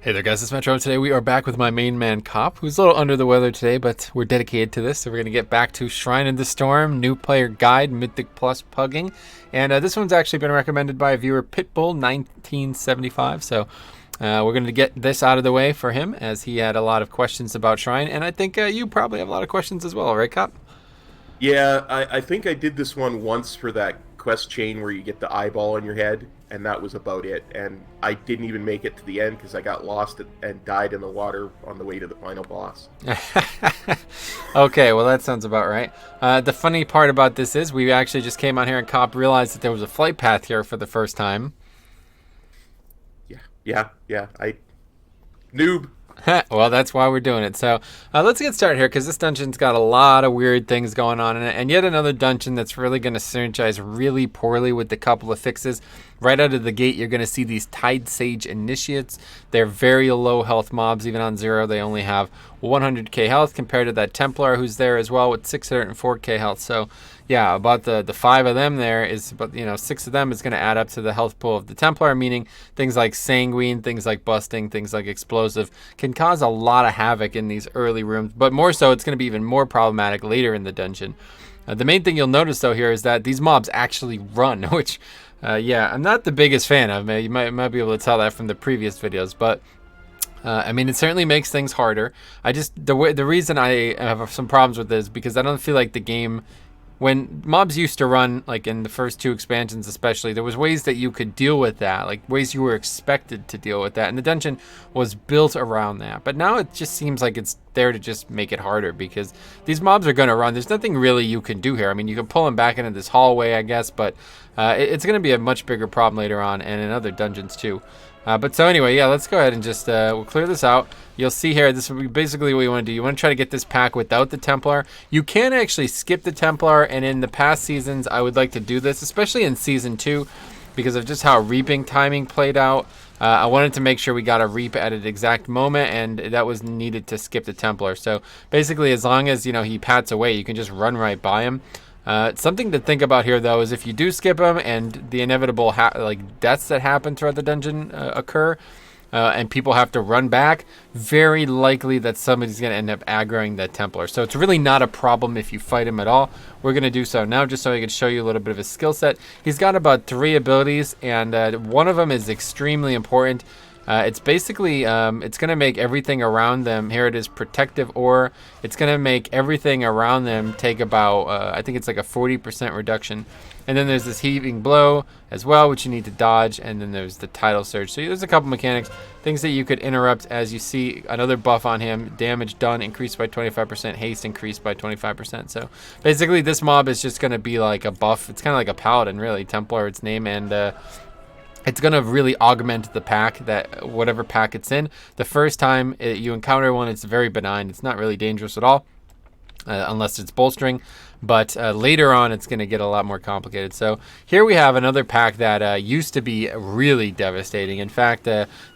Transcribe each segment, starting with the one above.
Hey there guys, it's Metro. Today we are back with my main man Cop, who's a little under the weather today, but we're dedicated to this, so we're going to get back to Shrine of the Storm, new player guide, Mythic plus Pugging, and this one's actually been recommended by a viewer, Pitbull1975, so we're going to get this out of the way for him, as he had a lot of questions about Shrine, and I think you probably have a lot of questions as well, right Cop? Yeah, I think I did this one once for that quest chain where you get the eyeball in your head, and that was about it. And I didn't even make it to the end because I got lost and died in the water on the way to the final boss. Okay, well that sounds about right. The funny part about this is we actually just came out here and Cop realized that there was a flight path here for the first time. Yeah. I noob. Well, that's why we're doing it. So let's get started here because this dungeon's got a lot of weird things going on in it. And yet another dungeon that's really going to synergize really poorly with the couple of fixes. Right out of the gate, you're going to see these Tide Sage Initiates. They're very low health mobs. Even on 0, they only have 100k health compared to that Templar who's there as well with 604k health. So yeah, about the 5 of them there is, but 6 of them is going to add up to the health pool of the Templar, meaning things like Sanguine, things like Busting, things like Explosive can cause a lot of havoc in these early rooms, but more so it's going to be even more problematic later in the dungeon. The main thing you'll notice though here is that these mobs actually run, which yeah, I'm not the biggest fan of. You might be able to tell that from the previous videos, but I mean, it certainly makes things harder. The reason I have some problems with this is because I don't feel like the game, when mobs used to run, like in the first 2 expansions especially, there was ways that you could deal with that, like ways you were expected to deal with that, and the dungeon was built around that. But now it just seems like it's there to just make it harder because these mobs are going to run. There's nothing really you can do here. I mean, you can pull them back into this hallway, I guess, but it's going to be a much bigger problem later on and in other dungeons too. But so anyway, yeah, let's go ahead and just we'll clear this out. You'll see here, this will be basically what you want to do. You want to try to get this pack without the Templar. You can actually skip the Templar, and in the past seasons, I would like to do this, especially in Season 2, because of just how reaping timing played out. I wanted to make sure we got a reap at an exact moment, and that was needed to skip the Templar. So basically, as long as he pats away, you can just run right by him. Something to think about here, though, is if you do skip them and the inevitable deaths that happen throughout the dungeon occur, and people have to run back, very likely that somebody's going to end up aggroing that Templar. So it's really not a problem if you fight him at all. We're going to do so now just so I can show you a little bit of his skill set. He's got about 3 abilities, and one of them is extremely important. It's basically, it's going to make everything around them, here it is, Protective Ore. It's going to make everything around them take about, I think it's like a 40% reduction. And then there's this Heaving Blow as well, which you need to dodge. And then there's the Tidal Surge. So there's a couple mechanics, things that you could interrupt as you see another buff on him. Damage done increased by 25%, haste increased by 25%. So basically this mob is just going to be like a buff. It's kind of like a Paladin, really, Templar, its name, and it's going to really augment the pack, that whatever pack it's in. The first time you encounter one, it's very benign. It's not really dangerous at all, unless it's bolstering. But later on, it's going to get a lot more complicated. So here we have another pack that used to be really devastating. In fact,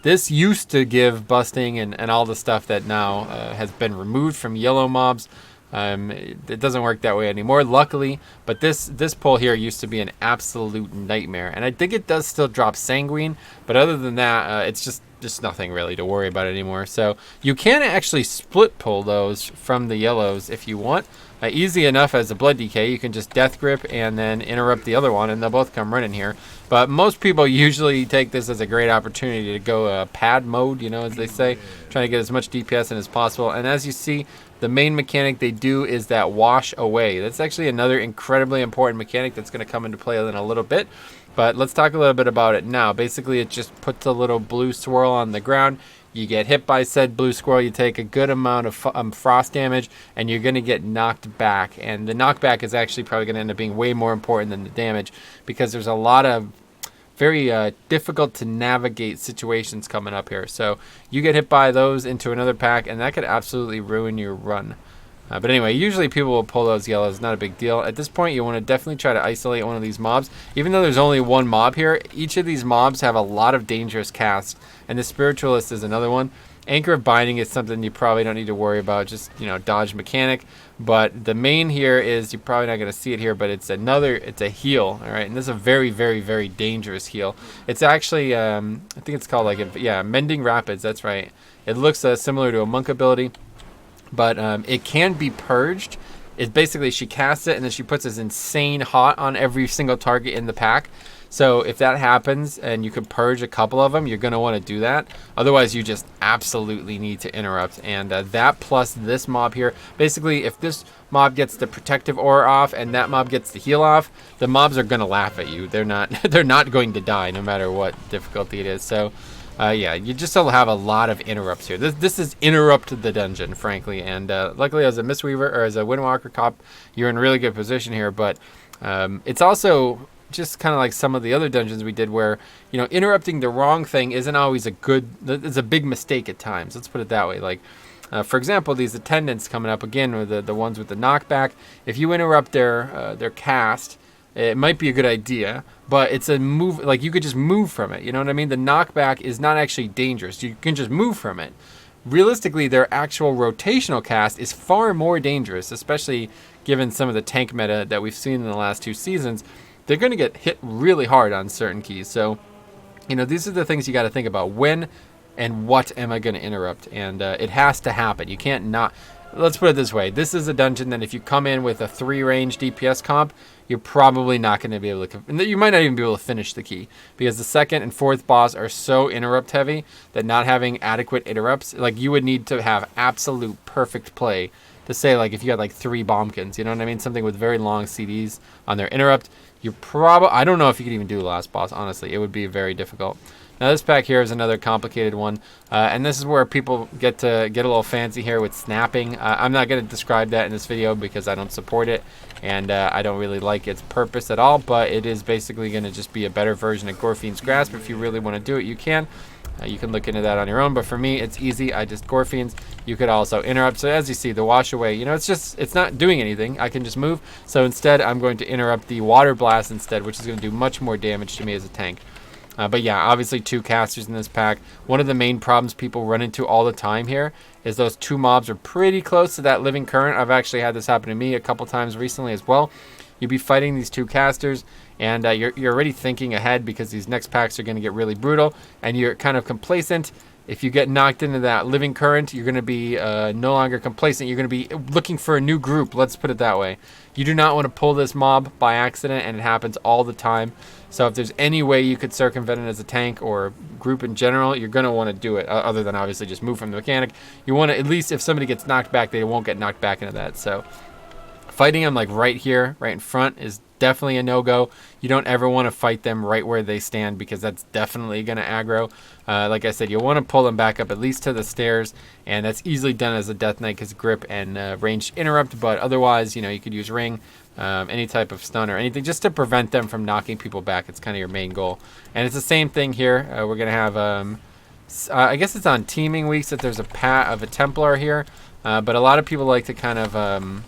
this used to give busting and all the stuff that now has been removed from yellow mobs. It doesn't work that way anymore, luckily, but this pull here used to be an absolute nightmare, and I think it does still drop Sanguine, but other than that, it's just nothing really to worry about anymore. So you can actually split pull those from the yellows if you want. Easy enough as a Blood Decay. You can just Death Grip and then interrupt the other one, and they'll both come running here. But most people usually take this as a great opportunity to go pad mode, as they say, trying to get as much DPS in as possible. And as you see, the main mechanic they do is that Wash Away. That's actually another incredibly important mechanic that's going to come into play in a little bit. But let's talk a little bit about it now. Basically, it just puts a little blue swirl on the ground. You get hit by said blue squirrel, you take a good amount of frost damage, and you're going to get knocked back. And the knockback is actually probably going to end up being way more important than the damage, because there's a lot of very difficult to navigate situations coming up here. So you get hit by those into another pack, and that could absolutely ruin your run. But anyway, usually people will pull those yellows, not a big deal. At this point, you want to definitely try to isolate one of these mobs. Even though there's only one mob here, each of these mobs have a lot of dangerous casts, and the Spiritualist is another one. Anchor of Binding is something you probably don't need to worry about, just, dodge mechanic. But the main here is, you're probably not going to see it here, but it's a heal, all right? And this is a very, very, very dangerous heal. It's actually, I think it's called Mending Rapids, that's right. It looks similar to a monk ability, but it can be purged. It's basically, she casts it, and then she puts this insane hot on every single target in the pack. So if that happens and you can purge a couple of them, you're going to want to do that. Otherwise, you just absolutely need to interrupt. And that plus this mob here, basically, if this mob gets the protective aura off and that mob gets the heal off, the mobs are going to laugh at you. They're not going to die no matter what difficulty it is. So yeah, you just still have a lot of interrupts here. This is interrupt the dungeon, frankly. And luckily, as a Mistweaver or as a Windwalker cop, you're in really good position here. But it's also just kind of like some of the other dungeons we did where, interrupting the wrong thing isn't always it's a big mistake at times. Let's put it that way. Like, for example, these attendants coming up again, or the ones with the knockback. If you interrupt their cast, it might be a good idea, but it's a move, like you could just move from it. You know what I mean? The knockback is not actually dangerous. You can just move from it. Realistically, their actual rotational cast is far more dangerous, especially given some of the tank meta that we've seen in the last 2 seasons. They're going to get hit really hard on certain keys. So, these are the things you got to think about. When and what am I going to interrupt? And it has to happen. You can't not. Let's put it this way. This is a dungeon that if you come in with a 3-range DPS comp, you're probably not going to be able to. You might not even be able to finish the key, because the 2nd and 4th boss are so interrupt heavy that not having adequate interrupts, like you would need to have absolute perfect play to say, like, if you had like 3 bombkins, you know what I mean? Something with very long CDs on their interrupt. I don't know if you could even do the last boss, honestly. It would be very difficult. Now this pack here is another complicated one, and this is where people get a little fancy here with snapping. I'm not going to describe that in this video because I don't support it, and I don't really like its purpose at all, but it is basically going to just be a better version of Gorfiend's Grasp. If you really want to do it, you can. You can look into that on your own, but for me, it's easy. I just Gorfiends. You could also interrupt. So as you see, the wash away, it's not doing anything. I can just move. So instead, I'm going to interrupt the Water Blast instead, which is going to do much more damage to me as a tank. But yeah, obviously 2 casters in this pack. One of the main problems people run into all the time here is those 2 mobs are pretty close to that living current. I've actually had this happen to me a couple times recently as well. You'd be fighting these 2 casters, and you're already thinking ahead because these next packs are going to get really brutal, and you're kind of complacent. If you get knocked into that living current, you're going to be no longer complacent. You're going to be looking for a new group. Let's put it that way. You do not want to pull this mob by accident, and it happens all the time. So if there's any way you could circumvent it as a tank or group in general, you're going to want to do it, other than obviously just move from the mechanic. You want to, at least if somebody gets knocked back, they won't get knocked back into that. So fighting them like right here, right in front, is definitely a no-go. You don't ever want to fight them right where they stand because that's definitely going to aggro. Like I said, you'll want to pull them back up at least to the stairs, and that's easily done as a Death Knight because grip and ranged interrupt, but otherwise, you could use ring, any type of stun or anything just to prevent them from knocking people back. It's kind of your main goal. And it's the same thing here. We're going to have, I guess it's on teaming weeks that there's a Templar here, but a lot of people like to kind of,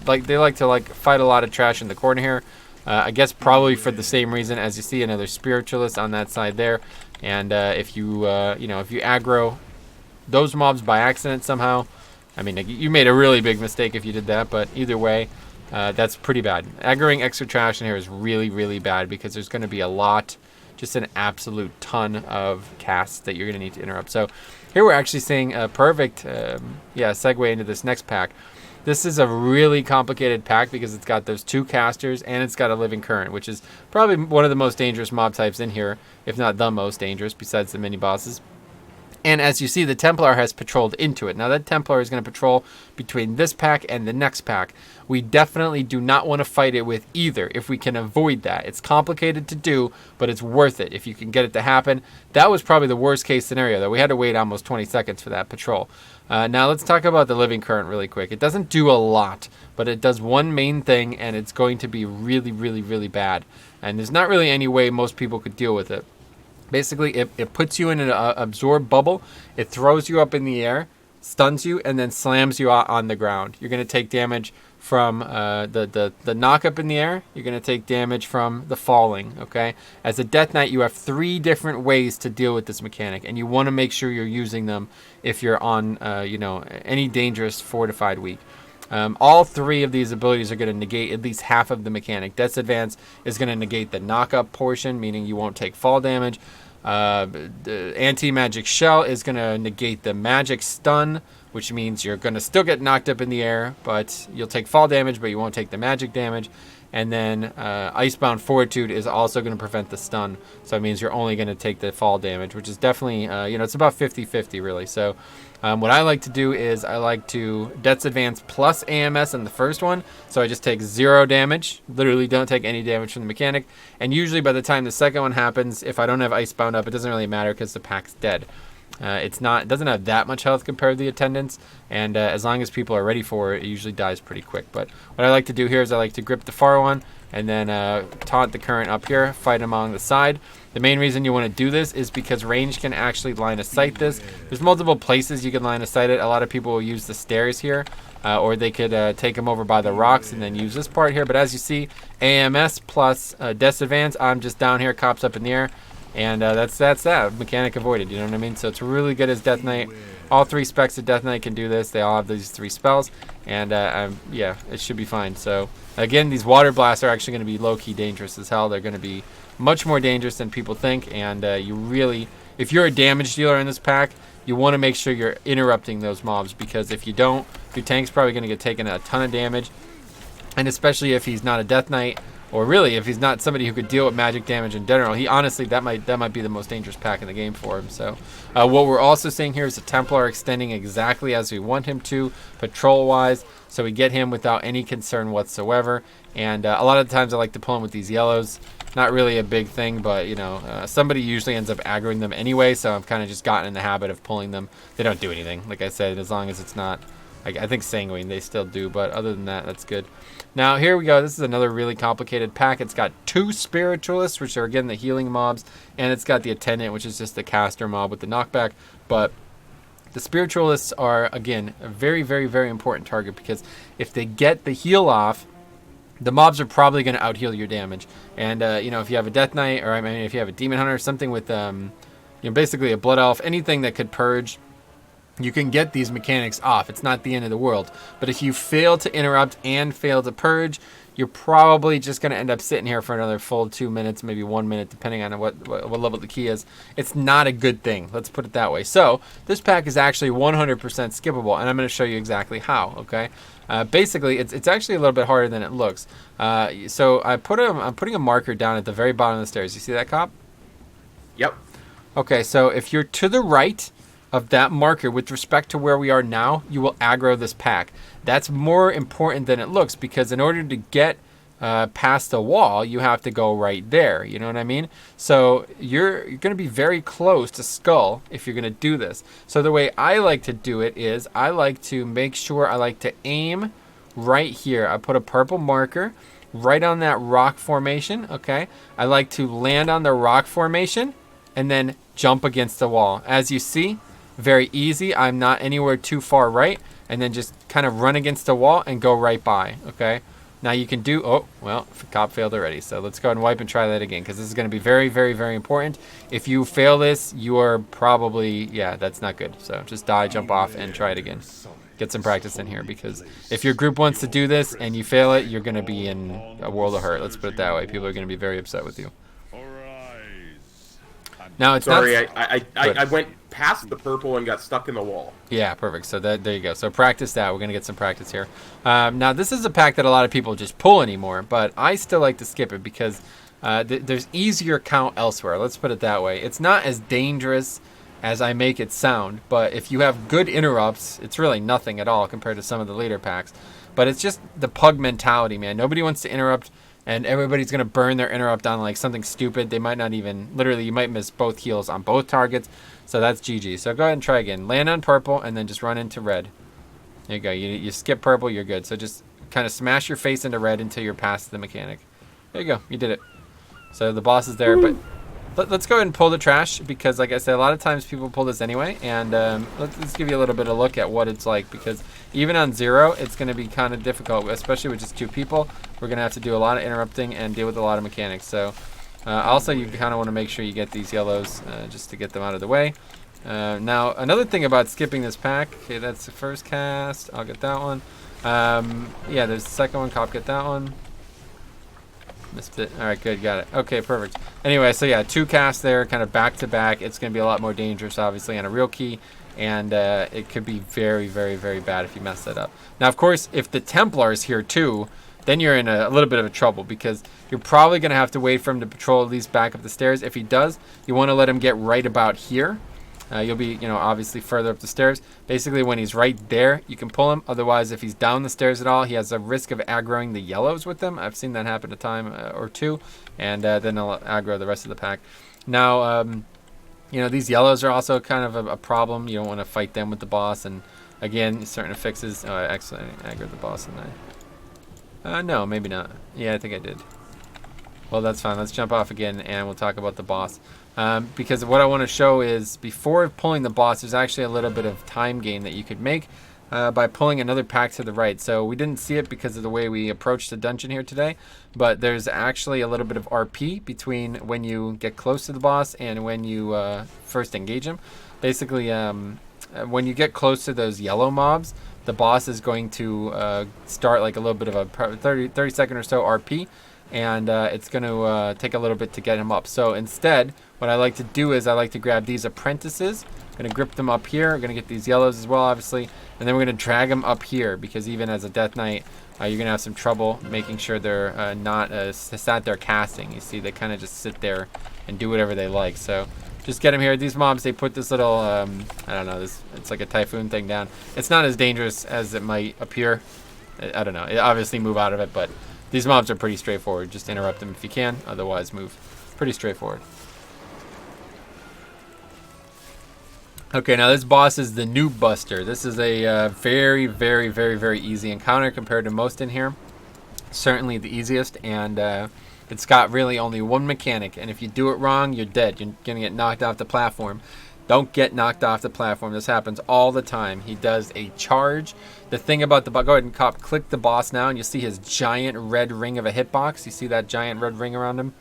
they like to fight a lot of trash in the corner here. I guess probably for the same reason as you see another Spiritualist on that side there. And if you aggro those mobs by accident somehow, I mean, you made a really big mistake if you did that, but either way, that's pretty bad. Aggroing extra trash in here is really, really bad because there's going to be a lot, just an absolute ton of casts that you're going to need to interrupt. So here we're actually seeing a perfect segue into this next pack. This is a really complicated pack because it's got those 2 casters and it's got a living current, which is probably one of the most dangerous mob types in here, if not the most dangerous besides the mini bosses. And as you see, the Templar has patrolled into it. Now that Templar is going to patrol between this pack and the next pack. We definitely do not want to fight it with either if we can avoid that. It's complicated to do, but it's worth it if you can get it to happen. That was probably the worst case scenario, though. We had to wait almost 20 seconds for that patrol. Now let's talk about the living current really quick. It doesn't do a lot, but it does one main thing, and it's going to be really, really, really bad. And there's not really any way most people could deal with it. Basically, it puts you in an absorb bubble. It throws you up in the air. stuns you, and then slams you out on the ground. You're going to take damage from the knock up in the air. You're going to take damage from the falling, okay? As a Death Knight, you have 3 different ways to deal with this mechanic, and you want to make sure you're using them if you're on, any dangerous fortified weak. All 3 of these abilities are going to negate at least half of the mechanic. Death's Advance is going to negate the knock-up portion, meaning you won't take fall damage. The Anti-Magic Shell is going to negate the magic stun, which means you're going to still get knocked up in the air, but you'll take fall damage, but you won't take the magic damage. And then Icebound Fortitude is also going to prevent the stun, so it means you're only going to take the fall damage, which is definitely, it's about 50-50 really. So what I like to do is I like to Death's Advance plus AMS in the first one, so I just take 0 damage, literally don't take any damage from the mechanic, and usually by the time the second one happens, if I don't have Icebound up, it doesn't really matter because the pack's dead. It doesn't have that much health compared to the attendants, and as long as people are ready for it, it usually dies pretty quick. But what I like to do here is I like to grip the far one and then taunt the current up here, fight him along the side. The main reason you want to do this is because range can actually line of sight this. There's multiple places you can line of sight it. A lot of people will use the stairs here, or they could take them over by the rocks and then use this part here. But as you see, AMS plus Death's Advance, I'm just down here, cops up in the air. And that's that. Mechanic avoided, you know what I mean? So it's really good as Death Knight. All 3 specs of Death Knight can do this. They all have these 3 spells. And yeah, it should be fine. So again, these water blasts are actually going to be low-key dangerous as hell. They're going to be much more dangerous than people think. And you really, if you're a damage dealer in this pack, you want to make sure you're interrupting those mobs. Because if you don't, your tank's probably going to get taken a ton of damage. And especially if he's not a Death Knight, or really, if he's not somebody who could deal with magic damage in general, he honestly, that might be the most dangerous pack in the game for him. So what we're also seeing here is the Templar extending exactly as we want him to, patrol-wise, so we get him without any concern whatsoever. And a lot of the times I like to pull him with these yellows. Not really a big thing, but, somebody usually ends up aggroing them anyway, so I've kind of just gotten in the habit of pulling them. They don't do anything, like I said, as long as it's not... I think Sanguine, they still do, but other than that, that's good. Now, here we go. This is another really complicated pack. It's got 2 Spiritualists, which are, again, the healing mobs, and it's got the Attendant, which is just the caster mob with the knockback. But the Spiritualists are, again, a very, very, very important target, because if they get the heal off, the mobs are probably going to out-heal your damage. And, if you have a Death Knight, or, if you have a Demon Hunter, something with, basically a Blood Elf, anything that could purge, you can get these mechanics off. It's not the end of the world. But if you fail to interrupt and fail to purge, you're probably just going to end up sitting here for another full 2 minutes, maybe 1 minute, depending on what level the key is. It's not a good thing. Let's put it that way. So this pack is actually 100% skippable, and I'm going to show you exactly how, okay? Basically, it's actually a little bit harder than it looks. So I'm putting a marker down at the very bottom of the stairs. You see that, Cop? Yep. Okay, so if you're to the right of that marker with respect to where we are now, you will aggro this pack. That's more important than it looks, because in order to get past the wall, you have to go right there. You know what I mean? So you're going to be very close to Skull if you're going to do this. So the way I like to do it is I like to make sure I like to aim right here. I put a purple marker right on that rock formation, okay? I like to land on the rock formation and then jump against the wall. As you see, very easy. I'm not anywhere too far right, and then just kind of run against the wall and go right by, okay? Now you can do, oh, well, Cop failed already, so let's go ahead and wipe and try that again, because this is going to be very, very, very important. If you fail this, you are probably, yeah, that's not good. So just die, jump off, and try it again. Get some practice in here, because if your group wants to do this and you fail it, you're going to be in a world of hurt. Let's put it that way. People are going to be very upset with you. Now it's Sorry, I went past the purple and got stuck in the wall. Yeah, perfect. So there you go. So practice that. We're going to get some practice here. Now, this is a pack that a lot of people just pull anymore, but I still like to skip it because there's easier count elsewhere. Let's put it that way. It's not as dangerous as I make it sound, but if you have good interrupts, it's really nothing at all compared to some of the later packs. But it's just the pug mentality, man. Nobody wants to interrupt, and everybody's going to burn their interrupt on like something stupid. They might not even, literally, you might miss both heals on both targets. So that's GG. So go ahead and try again. Land on purple and then just run into red. There you go. You skip purple, you're good. So just kind of smash your face into red until you're past the mechanic. There you go. You did it. So the boss is there, but let's go ahead and pull the trash because, like I said, a lot of times people pull this anyway. And let's give you a little bit of look at what it's like, because even on 0, it's going to be kind of difficult, especially with just 2 people. We're going to have to do a lot of interrupting and deal with a lot of mechanics. So also, you kind of want to make sure you get these yellows just to get them out of the way. Now, another thing about skipping this pack, okay, that's the first cast. I'll get that one. Yeah, there's the second one. Cop, get that one. Missed it. All right, good, got it. Okay, perfect. Anyway, so yeah, 2 casts there, kind of back to back. It's going to be a lot more dangerous, obviously, on a real key, and it could be very, very, very bad if you mess that up. Now, of course, if the Templar is here too, then you're in a little bit of a trouble, because you're probably going to have to wait for him to patrol at least back up the stairs. If he does, you want to let him get right about here. You'll be, obviously further up the stairs. Basically, when he's right there, you can pull him. Otherwise, if he's down the stairs at all, he has a risk of aggroing the yellows with them. I've seen that happen a time or two, and then he'll aggro the rest of the pack. Now, these yellows are also kind of a problem. You don't want to fight them with the boss. And again, certain fixes. Oh, I accidentally aggroed the boss, didn't I? No, maybe not. Yeah, I think I did. Well, that's fine. Let's jump off again, and we'll talk about the boss. Because what I want to show is, before pulling the boss, there's actually a little bit of time gain that you could make by pulling another pack to the right. So we didn't see it because of the way we approached the dungeon here today, but there's actually a little bit of RP between when you get close to the boss and when you first engage him. Basically, when you get close to those yellow mobs, the boss is going to start like a little bit of a 30 second or so RP, and it's going to take a little bit to get him up. So instead, what I like to do is I like to grab these apprentices. I'm going to grip them up here. I'm going to get these yellows as well, obviously. And then we're going to drag them up here, because even as a Death Knight, you're going to have some trouble making sure they're not sat there casting. You see, they kind of just sit there and do whatever they like. So just get them here. These mobs, they put this little, I don't know, it's like a typhoon thing down. It's not as dangerous as it might appear. I don't know. Obviously, move out of it, but these mobs are pretty straightforward. Just interrupt them if you can. Otherwise, move. Pretty straightforward. Okay, now this boss is the Noob Buster. This is a very, very, very, very easy encounter compared to most in here. Certainly the easiest, and it's got really only one mechanic. And if you do it wrong, you're dead. You're going to get knocked off the platform. Don't get knocked off the platform. This happens all the time. He does a charge. The thing about the boss, go ahead and click the boss now, and you see his giant red ring of a hitbox. You see that giant red ring around him?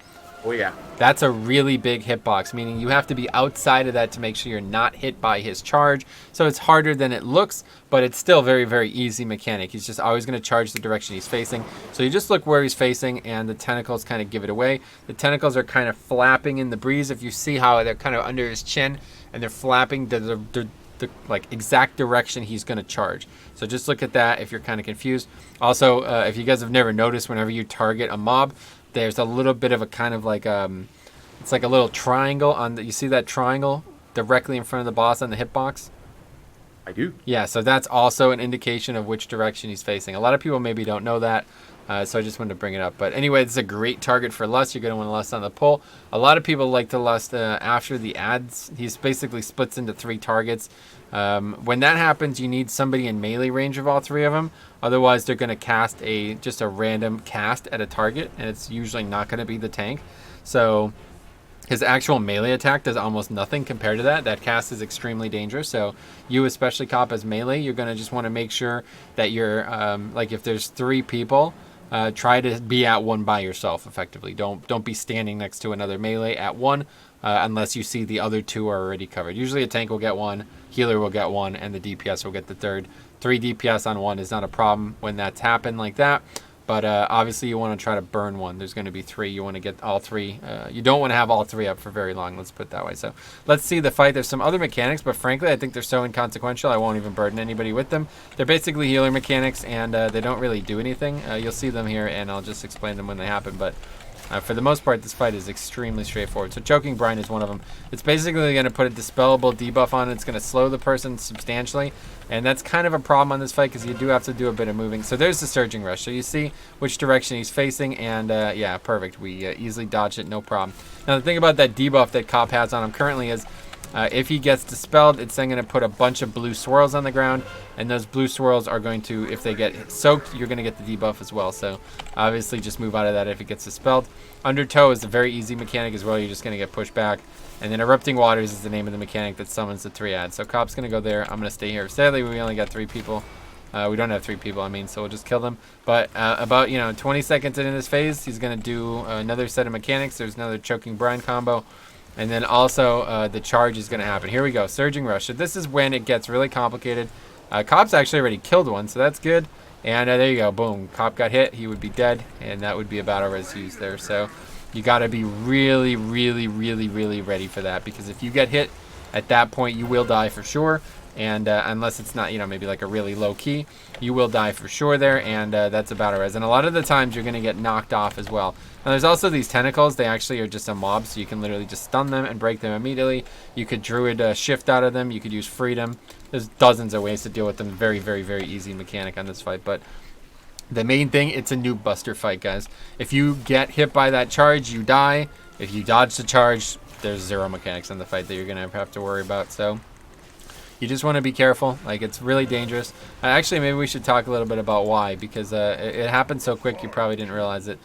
Oh, yeah. That's a really big hitbox, meaning you have to be outside of that to make sure you're not hit by his charge. So it's harder than it looks, but it's still very, very easy mechanic. He's just always going to charge the direction he's facing. So you just look where he's facing, and the tentacles kind of give it away. The tentacles are kind of flapping in the breeze. If you see how they're kind of under his chin, and they're flapping the like exact direction he's going to charge. So just look at that if you're kind of confused. Also, if you guys have never noticed, whenever you target a mob, there's a little bit of a kind of like it's like a little triangle on the, you see that triangle directly in front of the boss on the hitbox? I do. Yeah, so that's also an indication of which direction he's facing. A lot of people maybe don't know that, so I just wanted to bring it up. But anyway, it's a great target for lust. You're going to want to lust on the pull. A lot of people like to lust after the ads. He's basically splits into 3 targets. When that happens, you need somebody in melee range of all 3 of them. Otherwise, they're going to cast just a random cast at a target, and it's usually not going to be the tank. So his actual melee attack does almost nothing compared to that. That cast is extremely dangerous. So you, especially Cop, as melee, you're going to just want to make sure that you're, like if there's 3 people, try to be at one by yourself effectively. Don't be standing next to another melee at one, unless you see the other 2 are already covered. Usually a tank will get 1, healer will get 1, and the DPS will get the 3rd. 3 DPS on 1 is not a problem when that's happened like that. But obviously you want to try to burn 1. There's going to be 3. You want to get all 3. You don't want to have all 3 up for very long. Let's put it that way. So let's see the fight. There's some other mechanics, but frankly, I think they're so inconsequential, I won't even burden anybody with them. They're basically healer mechanics, and they don't really do anything. You'll see them here, and I'll just explain them when they happen. But for the most part, this fight is extremely straightforward. So Choking Brine is one of them. It's basically going to put a dispellable debuff on it. It's going to slow the person substantially. And that's kind of a problem on this fight, because you do have to do a bit of moving. So there's the Surging Rush. So you see which direction he's facing. And yeah, perfect. We easily dodged it, no problem. Now the thing about that debuff that Cop has on him currently is If he gets dispelled, it's then going to put a bunch of blue swirls on the ground, and those blue swirls are going to, if they get soaked, you're going to get the debuff as well. So obviously just move out of that if it gets dispelled. Undertow is a very easy mechanic as well. You're just going to get pushed back. And then Erupting Waters is the name of the mechanic that summons the 3-add. So Cop's going to go there. I'm going to stay here. Sadly, we only got 3 people. We don't have 3 people, I mean, so we'll just kill them. But about, 20 seconds into this phase, he's going to do another set of mechanics. There's another Choking Brine combo. And then also the charge is going to happen. Here we go, Surging Rush. So this is when it gets really complicated. Cop's actually already killed one, so that's good. And there you go, boom. Cop got hit, he would be dead, and that would be a battle res used there. So you got to be really, really, really, really ready for that, because if you get hit at that point, you will die for sure. And unless it's not, maybe like a really low key, you will die for sure there, and that's a battle res. And a lot of the times you're going to get knocked off as well. Now there's also these tentacles. They actually are just a mob, so you can literally just stun them and break them immediately. You could druid shift out of them. You could use freedom. There's dozens of ways to deal with them. Very, very, very easy mechanic on this fight. But the main thing, it's a noob buster fight, guys. If you get hit by that charge, you die. If you dodge the charge, there's 0 mechanics in the fight that you're going to have to worry about. So you just want to be careful. Like, it's really dangerous. Actually, maybe we should talk a little bit about why, because it happened so quick you probably didn't realize it.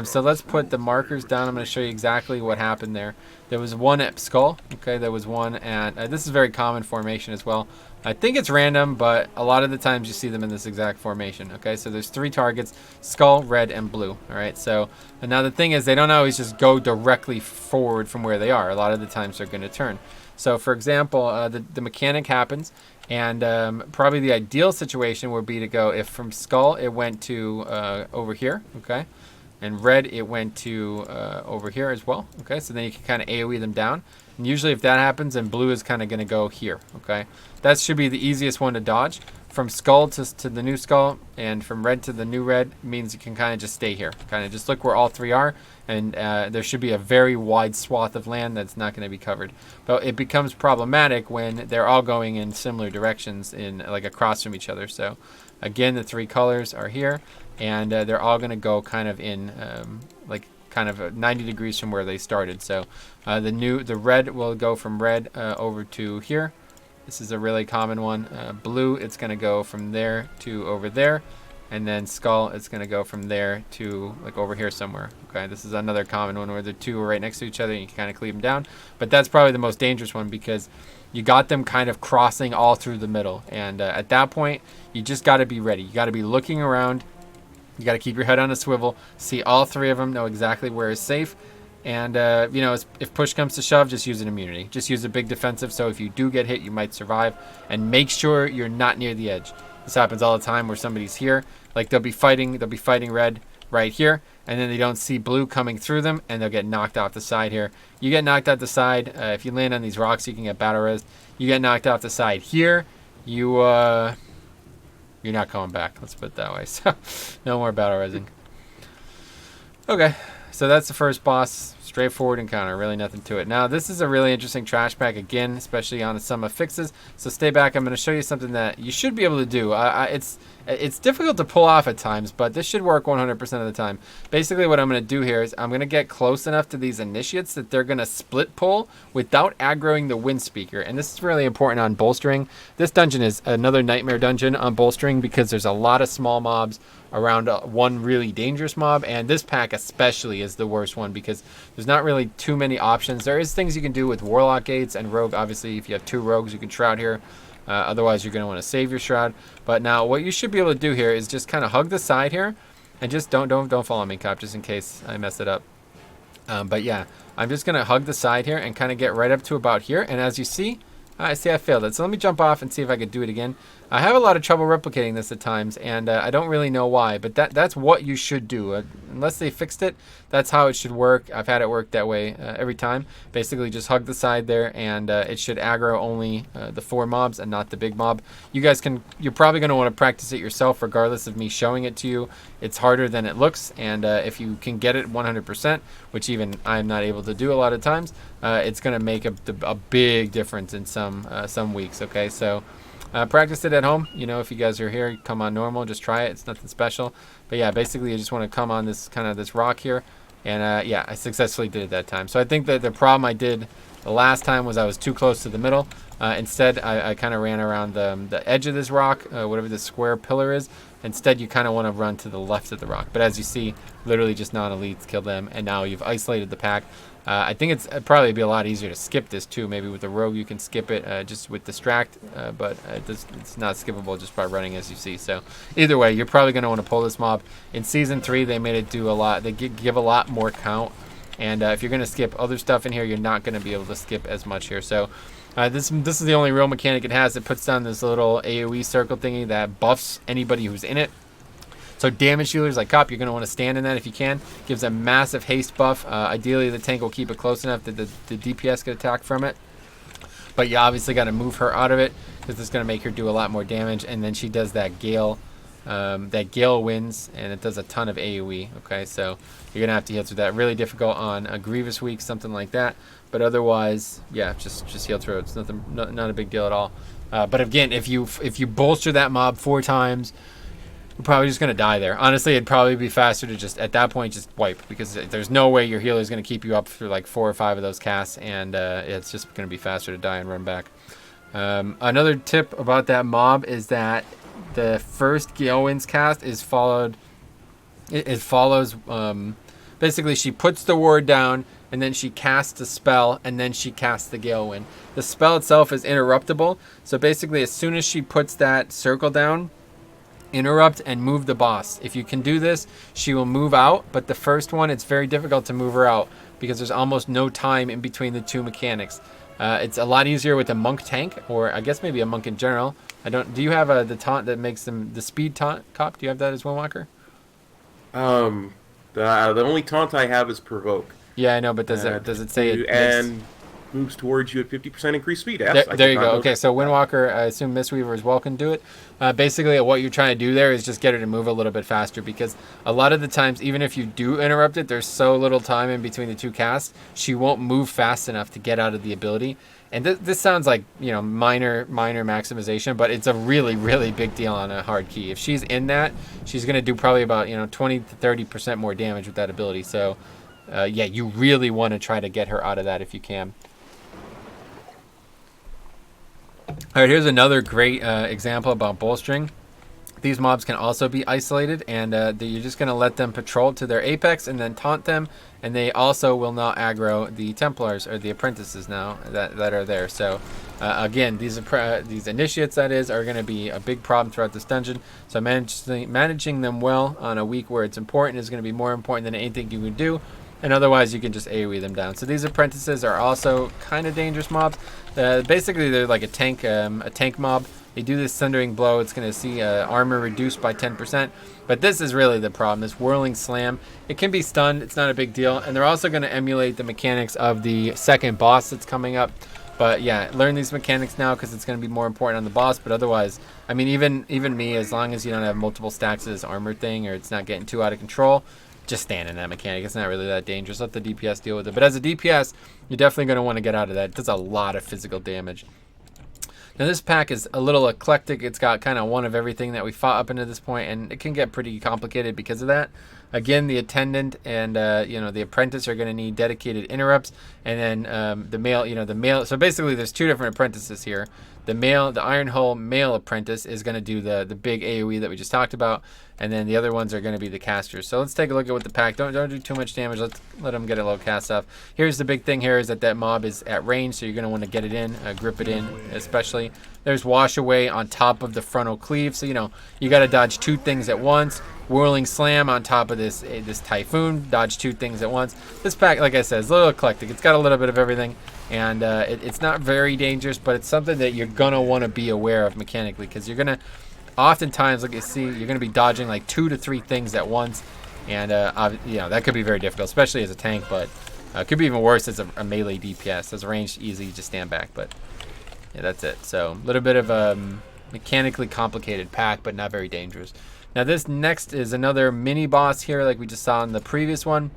So let's put the markers down. I'm going to show you exactly what happened there. There was one at Skull. Okay, there was one at... this is a very common formation as well. I think it's random, but a lot of the times you see them in this exact formation. Okay, so there's 3 targets: Skull, Red, and Blue. All right, so and now the thing is, they don't always just go directly forward from where they are. A lot of the times they're going to turn. So for example, the mechanic happens, and probably the ideal situation would be to go, if from Skull it went to over here, okay, and Red it went to over here as well, okay, so then you can kind of AoE them down. And usually if that happens, then Blue is kind of going to go here, okay. That should be the easiest one to dodge. From Skull to the new Skull, and from Red to the new Red, means you can kind of just stay here. Kind of just look where all 3 are, and there should be a very wide swath of land that's not going to be covered. But it becomes problematic when they're all going in similar directions, in like across from each other. So again, the 3 colors are here, and they're all going to go kind of in like kind of 90 degrees from where they started. So the Red will go from Red over to here. This is a really common one. Blue, it's going to go from there to over there. And then Skull, it's going to go from there to like over here somewhere. Okay, this is another common one where the 2 are right next to each other and you can kind of cleave them down. But that's probably the most dangerous one, because you got them kind of crossing all through the middle. And at that point, you just got to be ready. You got to be looking around. You got to keep your head on a swivel. See all 3 of them, know exactly where is safe. And, if push comes to shove, just use an immunity. Just use a big defensive, so if you do get hit, you might survive. And make sure you're not near the edge. This happens all the time where somebody's here. Like, they'll be fighting Red right here, and then they don't see Blue coming through them, and they'll get knocked off the side here. You get knocked off the side. If you land on these rocks, you can get battle res. You get knocked off the side here. You're not coming back. Let's put it that way. So, no more battle resing. Okay. So that's the first boss. Straightforward encounter, really nothing to it. Now this is a really interesting trash pack again, especially on some of fixes. So stay back. I'm going to show you something that you should be able to do. It's difficult to pull off at times, but this should work 100% of the time. Basically what I'm going to do here is I'm going to get close enough to these initiates that they're going to split pull without aggroing the wind speaker. And this is really important on bolstering. This dungeon is another nightmare dungeon on bolstering, because there's a lot of small mobs around one really dangerous mob, and this pack especially is the worst one, because there's not really too many options. There is things you can do with Warlock Gates and Rogue. Obviously, if you have 2 Rogues, you can Shroud here. Otherwise, you're going to want to save your Shroud. But now, what you should be able to do here is just kind of hug the side here, and just don't follow me, Cop, just in case I mess it up. But yeah, I'm just going to hug the side here and kind of get right up to about here. And as you see, I failed it. So let me jump off and see if I could do it again. I have a lot of trouble replicating this at times, and I don't really know why, but that's what you should do. Unless they fixed it, that's how it should work. I've had it work that way every time. Basically, just hug the side there, and it should aggro only the 4 mobs and not the big mob. You're probably going to want to practice it yourself, regardless of me showing it to you. It's harder than it looks, and if you can get it 100%, which even I'm not able to do a lot of times, it's going to make a big difference in some weeks. Okay, so. Practice it at home. If you guys are here, come on normal, just try it. It's nothing special. But yeah, basically you just want to come on this rock here. And yeah, I successfully did it that time. So I think that the problem I did The last time was I was too close to the middle. Instead, I kind of ran around the edge of this rock, whatever this square pillar is. Instead, you kind of want to run to the left of the rock. But as you see, literally just non-elites killed them, and now you've isolated the pack. I think it'd probably be a lot easier to skip this too. Maybe with the rogue you can skip it just with distract, but it's not skippable just by running, as you see. So either way, you're probably going to want to pull this mob. In Season 3, they made it do a lot. They give a lot more count. And if you're going to skip other stuff in here, you're not going to be able to skip as much here. So this is the only real mechanic it has. It puts down this little AoE circle thingy that buffs anybody who's in it. So damage dealers like Cop, you're going to want to stand in that if you can. Gives a massive haste buff. Ideally, the tank will keep it close enough that the DPS can attack from it. But you obviously got to move her out of it because it's going to make her do a lot more damage. And then she does that Gale. That Gale wins, and it does a ton of AoE. Okay, so you're going to have to heal through that. Really difficult on a Grievous week, something like that. But otherwise, yeah, just heal through it. It's not a big deal at all. But again, if you bolster that mob 4 times, you're probably just going to die there. Honestly, it'd probably be faster to just, at that point, just wipe. Because there's no way your healer is going to keep you up for like 4 or 5 of those casts. And it's just going to be faster to die and run back. Another tip about that mob is that the first Gale Winds cast is followed. It follows. Basically, she puts the ward down, and then she casts a spell, and then she casts the Gale Wind. The spell itself is interruptible. So basically, as soon as she puts that circle down, interrupt and move the boss. If you can do this, she will move out. But the first one, it's very difficult to move her out because there's almost no time in between the 2 mechanics. It's a lot easier with a monk tank, or I guess maybe a monk in general. Do you have the taunt that makes them the speed taunt, Cop? Do you have that as Windwalker? The only taunt I have is provoke. Yeah, I know, but does it say it and moves towards you at 50% increased speed? Yes, there you go. Okay, so Windwalker, I assume Mistweaver as well can do it. Basically, what you're trying to do there is just get her to move a little bit faster, because a lot of the times, even if you do interrupt it, there's so little time in between the 2 casts, she won't move fast enough to get out of the ability. And this sounds like, minor maximization, but it's a really, really big deal on a hard key. If she's in that, she's going to do probably about 20 to 30% more damage with that ability. So, yeah, you really want to try to get her out of that if you can. All right, here's another great example about bolstering. These mobs can also be isolated, and you're just going to let them patrol to their apex and then taunt them, and they also will not aggro the Templars or the apprentices now that are there. So again, these initiates, that is, are going to be a big problem throughout this dungeon. So managing them well on a week where it's important is going to be more important than anything you would do. And otherwise, you can just AoE them down. So these apprentices are also kind of dangerous mobs. Basically, they're like a tank mob. They do this Thundering Blow. It's going to see armor reduced by 10%. But this is really the problem, this Whirling Slam. It can be stunned. It's not a big deal. And they're also going to emulate the mechanics of the second boss that's coming up. But yeah, learn these mechanics now because it's going to be more important on the boss. But otherwise, I mean, even me, as long as you don't have multiple stacks of this armor thing or it's not getting too out of control, just stand in that mechanic. It's not really that dangerous. Let the DPS deal with it. But as a DPS, you're definitely going to want to get out of that. It does a lot of physical damage. Now this pack is a little eclectic. It's got kind of one of everything that we fought up into this point, and it can get pretty complicated because of that. Again, the attendant and the apprentice are going to need dedicated interrupts, and then the male. So basically, there's 2 different apprentices here. The Iron Hull male apprentice is going to do the big AoE that we just talked about, and then the other ones are going to be the casters. So let's take a look at what the pack. Don't do too much damage. Let's let them get a low cast off. Here's the big thing here is that mob is at range, so you're going to want to get it in, grip it in, especially. There's Wash Away on top of the frontal cleave, so you got to dodge 2 things at once. Whirling Slam on top of this Typhoon, dodge 2 things at once. This pack, like I said, is a little eclectic. It's got a little bit of everything, and it's not very dangerous, but it's something that you're going to want to be aware of mechanically, because you're going to, oftentimes, like you see, you're going to be dodging like 2 to 3 things at once, and that could be very difficult, especially as a tank, but it could be even worse as a melee DPS. As a ranged, easy, you just stand back, but yeah, that's it. So a little bit of a mechanically complicated pack, but not very dangerous. Now this next is another mini boss here, like we just saw in the previous one.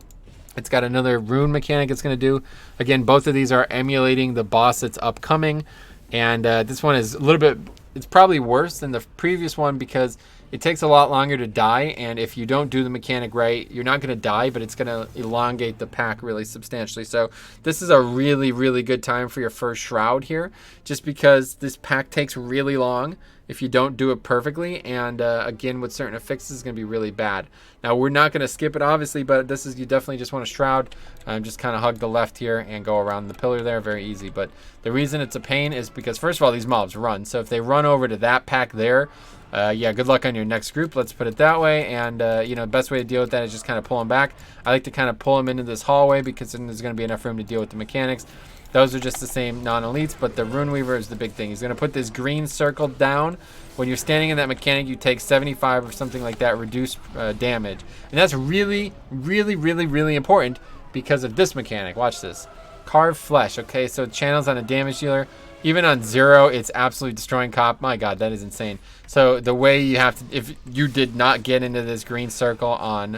It's got another rune mechanic it's going to do. Again, both of these are emulating the boss that's upcoming, and this one is a little bit it's probably worse than the previous one because it takes a lot longer to die, and if you don't do the mechanic right, you're not going to die, but it's going to elongate the pack really substantially. So this is a really, really good time for your first shroud here, just because this pack takes really long if you don't do it perfectly, and again, with certain affixes, it's going to be really bad. Now, we're not going to skip it, obviously, but this is, you definitely just want to shroud. Just kind of hug the left here and go around the pillar there, very easy. But the reason it's a pain is because, first of all, these mobs run. So if they run over to that pack there, yeah, good luck on your next group, let's put it that way. And, you know, the best way to deal with that is just kind of pull them back. I like to kind of pull them into this hallway because then there's going to be enough room to deal with the mechanics. Those are just the same non-elites, but the Rune Weaver is the big thing. He's going to put this green circle down. When you're standing in that mechanic, you take 75 or something like that reduced damage. And that's really, really, really, really important because of this mechanic. Watch this. Carved Flesh. Okay, so it channels on a damage dealer. Even on 0, it's absolutely destroying cop. My God, that is insane. So the way you have to, if you did not get into this green circle on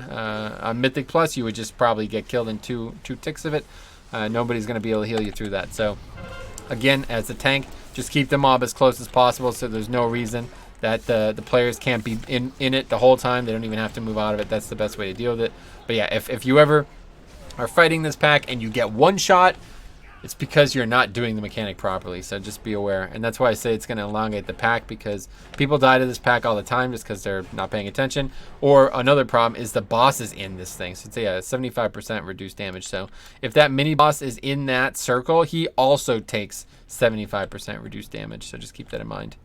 Mythic Plus, you would just probably get killed in two ticks of it. Nobody's going to be able to heal you through that. So again, as a tank, just keep the mob as close as possible so there's no reason that the players can't be in it the whole time. They don't even have to move out of it. That's the best way to deal with it. But yeah, if you ever are fighting this pack and you get one shot, it's because you're not doing the mechanic properly. So just be aware. And that's why I say it's going to elongate the pack, because people die to this pack all the time just because they're not paying attention. Or another problem is the boss is in this thing. So it's a 75% reduced damage. So if that mini boss is in that circle, he also takes 75% reduced damage. So just keep that in mind.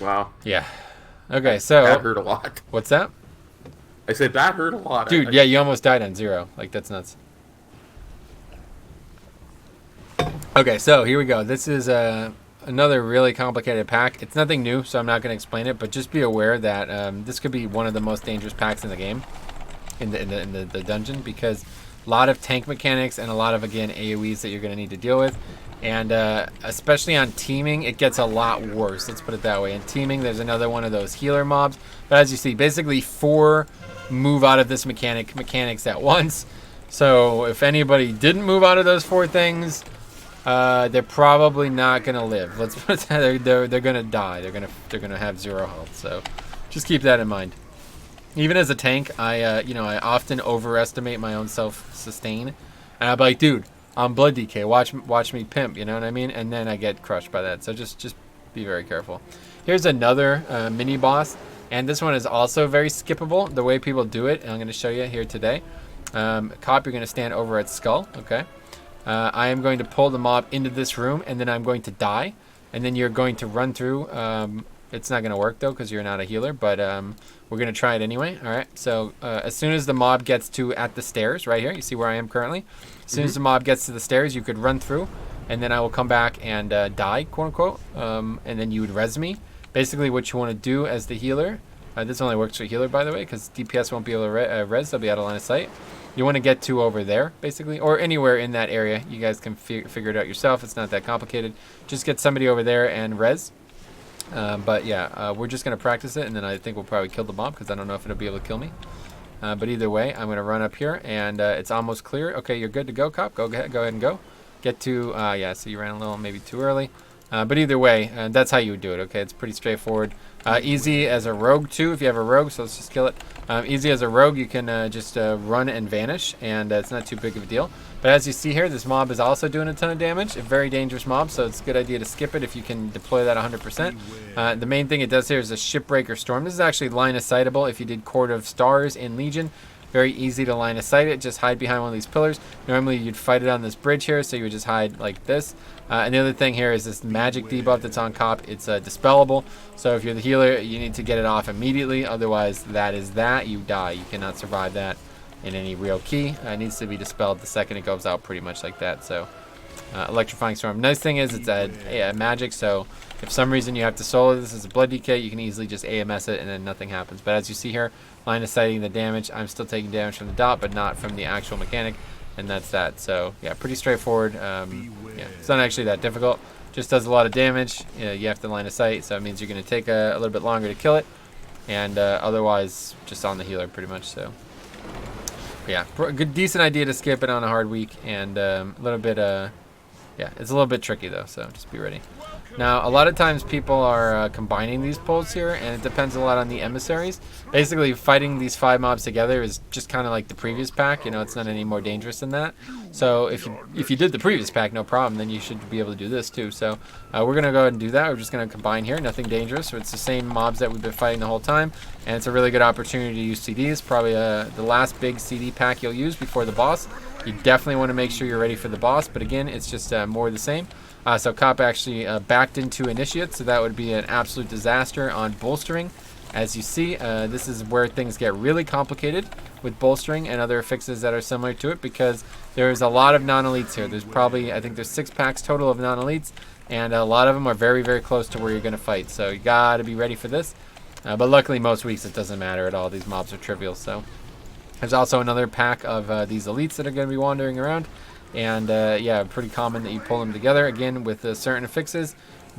Wow. Yeah. Okay, so that hurt a lot. What's that? I said that hurt a lot. Dude, yeah, you almost died on 0. Like, that's nuts. Okay, so here we go. This is another really complicated pack. It's nothing new, so I'm not going to explain it, but just be aware that this could be one of the most dangerous packs in the game, in the dungeon, because a lot of tank mechanics and a lot of, again, AoEs that you're going to need to deal with. And especially on teaming, it gets a lot worse. Let's put it that way. In teaming, there's another one of those healer mobs. But as you see, basically 4 move out of this mechanics at once. So if anybody didn't move out of those 4 things, they're probably not gonna live. Let's put it that they're gonna die. They're gonna have 0 health. So just keep that in mind. Even as a tank, I I often overestimate my own self-sustain, and I'm like, dude, I'm blood DK. Watch me pimp. You know what I mean? And then I get crushed by that. So just be very careful. Here's another mini boss, and this one is also very skippable. The way people do it, and I'm going to show you here today. Cop, you're going to stand over its skull. Okay. I am going to pull the mob into this room, and then I'm going to die, and then you're going to run through. It's not going to work though because you're not a healer, but we're going to try it anyway. All right. So as soon as the mob gets to at the stairs right here, you see where I am currently. As soon as the mob gets to the stairs, you could run through, and then I will come back and die, quote unquote, and then you would res me. Basically, what you want to do as the healer, this only works for healer, by the way, because DPS won't be able to res, they'll be out of line of sight. You want to get to over there, basically, or anywhere in that area. You guys can figure it out yourself. It's not that complicated. Just get somebody over there and res. But yeah, we're just going to practice it, and then I think we'll probably kill the mob because I don't know if it'll be able to kill me. But either way, I'm going to run up here, and it's almost clear. Okay, you're good to go, Cop. Go ahead and go. Get to, yeah, so you ran a little maybe too early. But either way, that's how you would do it, okay? It's pretty straightforward. Easy as a rogue, too, if you have a rogue, so let's just kill it. Easy as a rogue, you can just run and vanish, and it's not too big of a deal. But as you see here, this mob is also doing a ton of damage. A very dangerous mob, so it's a good idea to skip it if you can deploy that 100%. The main thing it does here is a Shipbreaker Storm. This is actually line of sightable if you did Court of Stars in Legion. Very easy to line of sight it. Just hide behind one of these pillars. Normally you'd fight it on this bridge here, so you would just hide like this. And the other thing here is this magic debuff that's on Cop. It's dispellable. So if you're the healer, you need to get it off immediately. Otherwise, that is that. You die. You cannot survive that in any real key. It needs to be dispelled the second it goes out, pretty much like that. So Electrifying Storm. Nice thing is it's a magic, so if for some reason you have to solo this as a blood DK, you can easily just AMS it and then nothing happens. But as you see here, line of sighting the damage. I'm still taking damage from the dot, but not from the actual mechanic, and that's that. So yeah, pretty straightforward. Yeah, it's not actually that difficult. Just does a lot of damage. You have to line of sight, so it means you're going to take a little bit longer to kill it, and otherwise just on the healer pretty much. So yeah, good, decent idea to skip it on a hard week, and a little bit yeah, it's a little bit tricky though, so just be ready. Now, a lot of times people are combining these pulls here, and it depends a lot on the emissaries. Basically, fighting these 5 mobs together is just kind of like the previous pack. You know, it's not any more dangerous than that. So if you did the previous pack, no problem, then you should be able to do this too. So we're going to go ahead and do that. We're just going to combine here, nothing dangerous. So it's the same mobs that we've been fighting the whole time, and it's a really good opportunity to use CDs. Probably the last big CD pack you'll use before the boss. You definitely want to make sure you're ready for the boss, but again, it's just more of the same. So Cop actually backed into Initiate, so that would be an absolute disaster on bolstering. As you see, this is where things get really complicated with bolstering and other fixes that are similar to it, because there's a lot of non-elites here. There's probably, I think there's 6 packs total of non-elites, and a lot of them are very, very close to where you're going to fight. So you got to be ready for this. But luckily, most weeks it doesn't matter at all. These mobs are trivial. So there's also another pack of these elites that are going to be wandering around. And yeah, pretty common that you pull them together. Again, with certain fixes,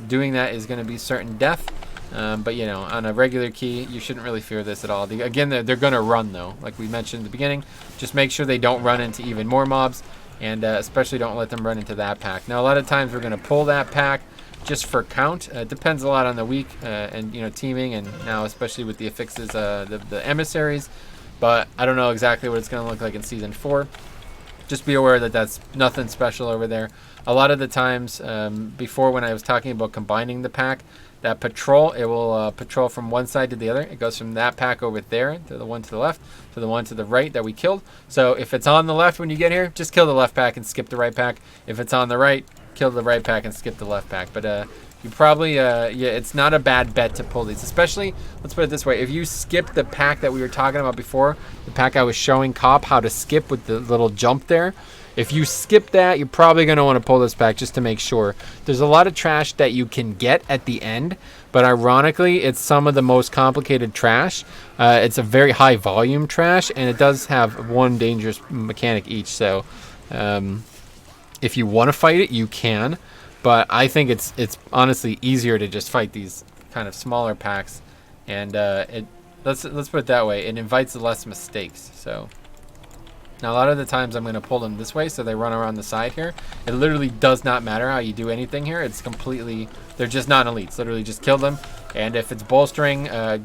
doing that is going to be certain death. But you know, on a regular key, you shouldn't really fear this at all. Again, they're going to run though, like we mentioned in the beginning. Just make sure they don't run into even more mobs, and especially don't let them run into that pack. Now, a lot of times we're going to pull that pack just for count. It depends a lot on the week and you know, teaming, and now especially with the affixes, the emissaries. But I don't know exactly what it's going to look like in Season 4. Just be aware that that's nothing special over there. A lot of the times, before when I was talking about combining the pack, that patrol, it will patrol from one side to the other. It goes from that pack over there to the one to the left to the one to the right that we killed. So if it's on the left when you get here, just kill the left pack and skip the right pack. If it's on the right, kill the right pack and skip the left pack. But you probably, yeah, it's not a bad bet to pull these. Especially, let's put it this way, if you skip the pack that we were talking about before, the pack I was showing Cop how to skip with the little jump there, if you skip that, you're probably going to want to pull this pack just to make sure. There's a lot of trash that you can get at the end, but ironically, it's some of the most complicated trash. It's a very high volume trash, and it does have one dangerous mechanic each. So if you want to fight it, you can. But I think it's honestly easier to just fight these kind of smaller packs, and let's put it that way. It invites less mistakes. So now a lot of the times I'm going to pull them this way, so they run around the side here. It literally does not matter how you do anything here. It's completely, they're just not elites. Literally just kill them. And if it's bolstering,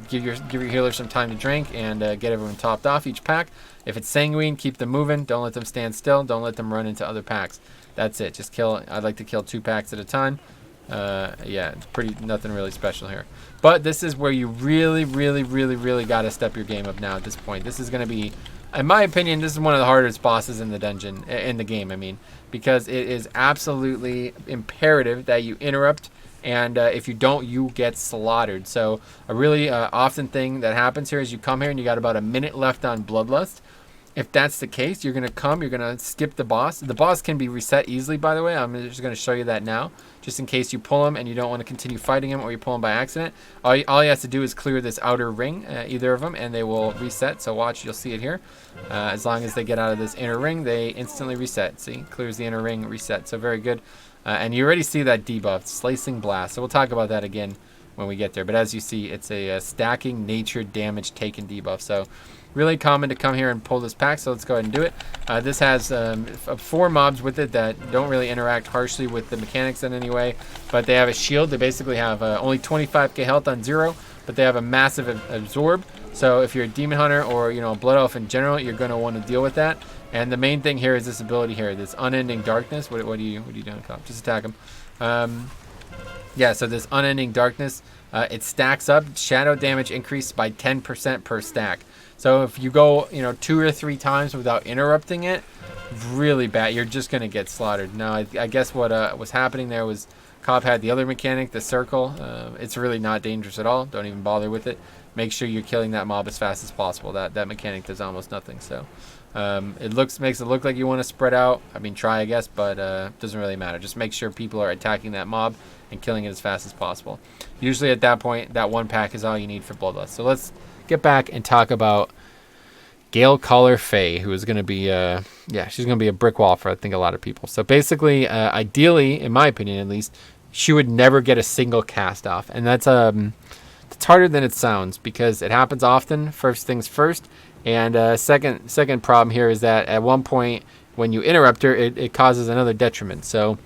give your healer some time to drink and get everyone topped off each pack. If it's sanguine, keep them moving. Don't let them stand still. Don't let them run into other packs. That's it. Just kill. I'd like to kill 2 packs at a time. Yeah, it's pretty, nothing really special here. But this is where you really, really, really, really got to step your game up now at this point. This is going to be, in my opinion, this is one of the hardest bosses in the dungeon, in the game, I mean, because it is absolutely imperative that you interrupt, and if you don't, you get slaughtered. So a really often thing that happens here is you come here and you got about a minute left on Bloodlust. If that's the case, you're going to skip the boss. The boss can be reset easily, by the way. I'm just going to show you that now, just in case you pull him and you don't want to continue fighting him, or you pull him by accident. All he has to do is clear this outer ring, either of them, and they will reset. So watch, you'll see it here. As long as they get out of this inner ring, they instantly reset. See, clears the inner ring, reset. So very good. And you already see that debuff, Slicing Blast. So we'll talk about that again when we get there. But as you see, it's a stacking nature damage taken debuff. So really common to come here and pull this pack, so let's go ahead and do it. This has 4 mobs with it that don't really interact harshly with the mechanics in any way, but they have a shield. They basically have only 25k health on 0, but they have a massive absorb. So if you're a demon hunter or, you know, a blood elf in general, you're going to want to deal with that. And the main thing here is this ability here, this unending darkness. What are you doing, Cop? Just attack him. Yeah, so this unending darkness, it stacks up. Shadow damage increased by 10% per stack. So if you go, you know, 2 or 3 times without interrupting it, really bad. You're just going to get slaughtered. Now, I guess what was happening there was Cop had the other mechanic, the circle. It's really not dangerous at all. Don't even bother with it. Make sure you're killing that mob as fast as possible. That mechanic does almost nothing. So makes it look like you want to spread out. I mean, try, I guess, but doesn't really matter. Just make sure people are attacking that mob and killing it as fast as possible. Usually at that point, that 1 pack is all you need for Bloodlust. So let's get back and talk about Gale Caller Faye, who is going to be, she's going to be a brick wall for, I think, a lot of people. So basically, ideally, in my opinion at least, she would never get a single cast off. And that's it's harder than it sounds, because it happens often, first things first. And second problem here is that at one point, when you interrupt her, it causes another detriment. So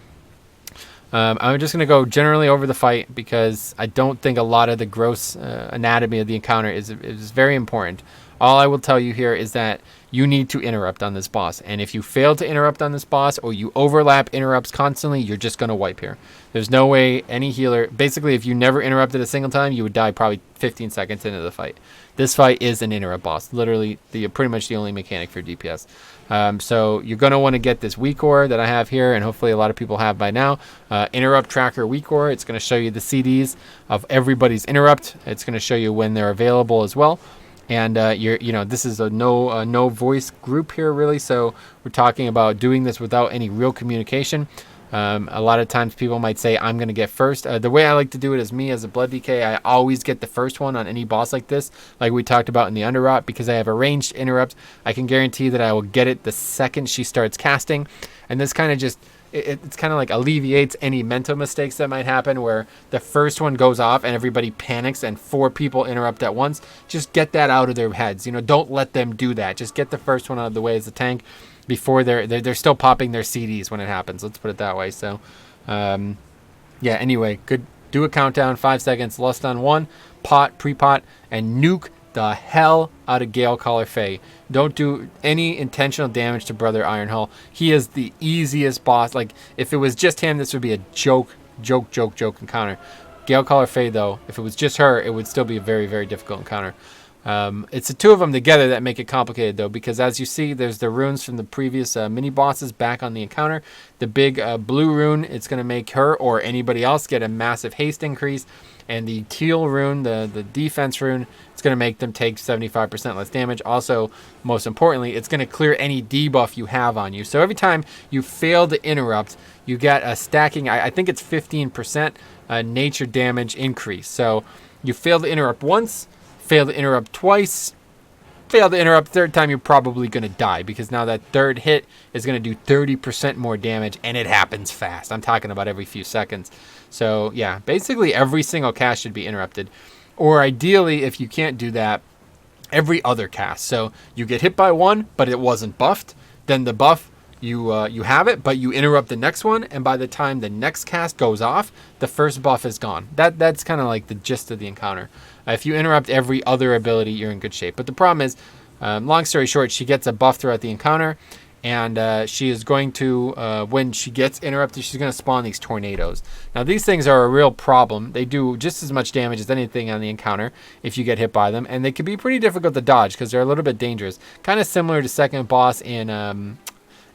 I'm just going to go generally over the fight because I don't think a lot of the gross anatomy of the encounter is very important. All I will tell you here is that you need to interrupt on this boss. And if you fail to interrupt on this boss or you overlap interrupts constantly, you're just going to wipe here. There's no way any healer... Basically, if you never interrupted a single time, you would die probably 15 seconds into the fight. This fight is an interrupt boss. Literally, pretty much the only mechanic for DPS. So you're going to want to get this weak ore that I have here, and hopefully a lot of people have by now. Interrupt tracker weak ore. It's going to show you the CDs of everybody's interrupt. It's going to show you when they're available as well. And this is a no voice group here, really. So we're talking about doing this without any real communication. A lot of times people might say, I'm going to get first. The way I like to do it is me as a Blood DK, I always get the first one on any boss like this, like we talked about in the Underrot, because I have a ranged interrupt. I can guarantee that I will get it the second she starts casting. And this kind of just, it's kind of like alleviates any mental mistakes that might happen where the first one goes off and everybody panics and 4 people interrupt at once. Just get that out of their heads. Don't let them do that. Just get the first one out of the way as a tank before they're still popping their CDs when it happens. Let's put it that way. So, anyway, good. Do a countdown, 5 seconds, lust on 1, pot, pre-pot, and nuke the hell out of Gale Caller Faye. Don't do any intentional damage to Brother Ironhull. He is the easiest boss. Like, if it was just him, this would be a joke encounter. Gale Caller Faye, though, if it was just her, it would still be a very, very difficult encounter. It's the two of them together that make it complicated, though, because as you see, there's the runes from the previous mini bosses back on the encounter. The big blue rune, it's going to make her or anybody else get a massive haste increase. And the teal rune, the defense rune, it's going to make them take 75% less damage. Also, most importantly, it's going to clear any debuff you have on you. So every time you fail to interrupt, you get a stacking, I think it's 15% nature damage increase. So you fail to interrupt once, fail to interrupt twice, fail to interrupt third time, you're probably going to die because now that third hit is going to do 30% more damage, and it happens fast. I'm talking about every few seconds. So yeah, basically every single cast should be interrupted. Or ideally, if you can't do that, every other cast. So you get hit by one, but it wasn't buffed. Then the buff, you have it, but you interrupt the next one, and by the time the next cast goes off, the first buff is gone. That's kind of like the gist of the encounter. If you interrupt every other ability, you're in good shape. But the problem is, long story short, she gets a buff throughout the encounter, and she is going to, when she gets interrupted, she's going to spawn these tornadoes. Now, these things are a real problem. They do just as much damage as anything on the encounter if you get hit by them, and they can be pretty difficult to dodge because they're a little bit dangerous. Kind of similar to second boss in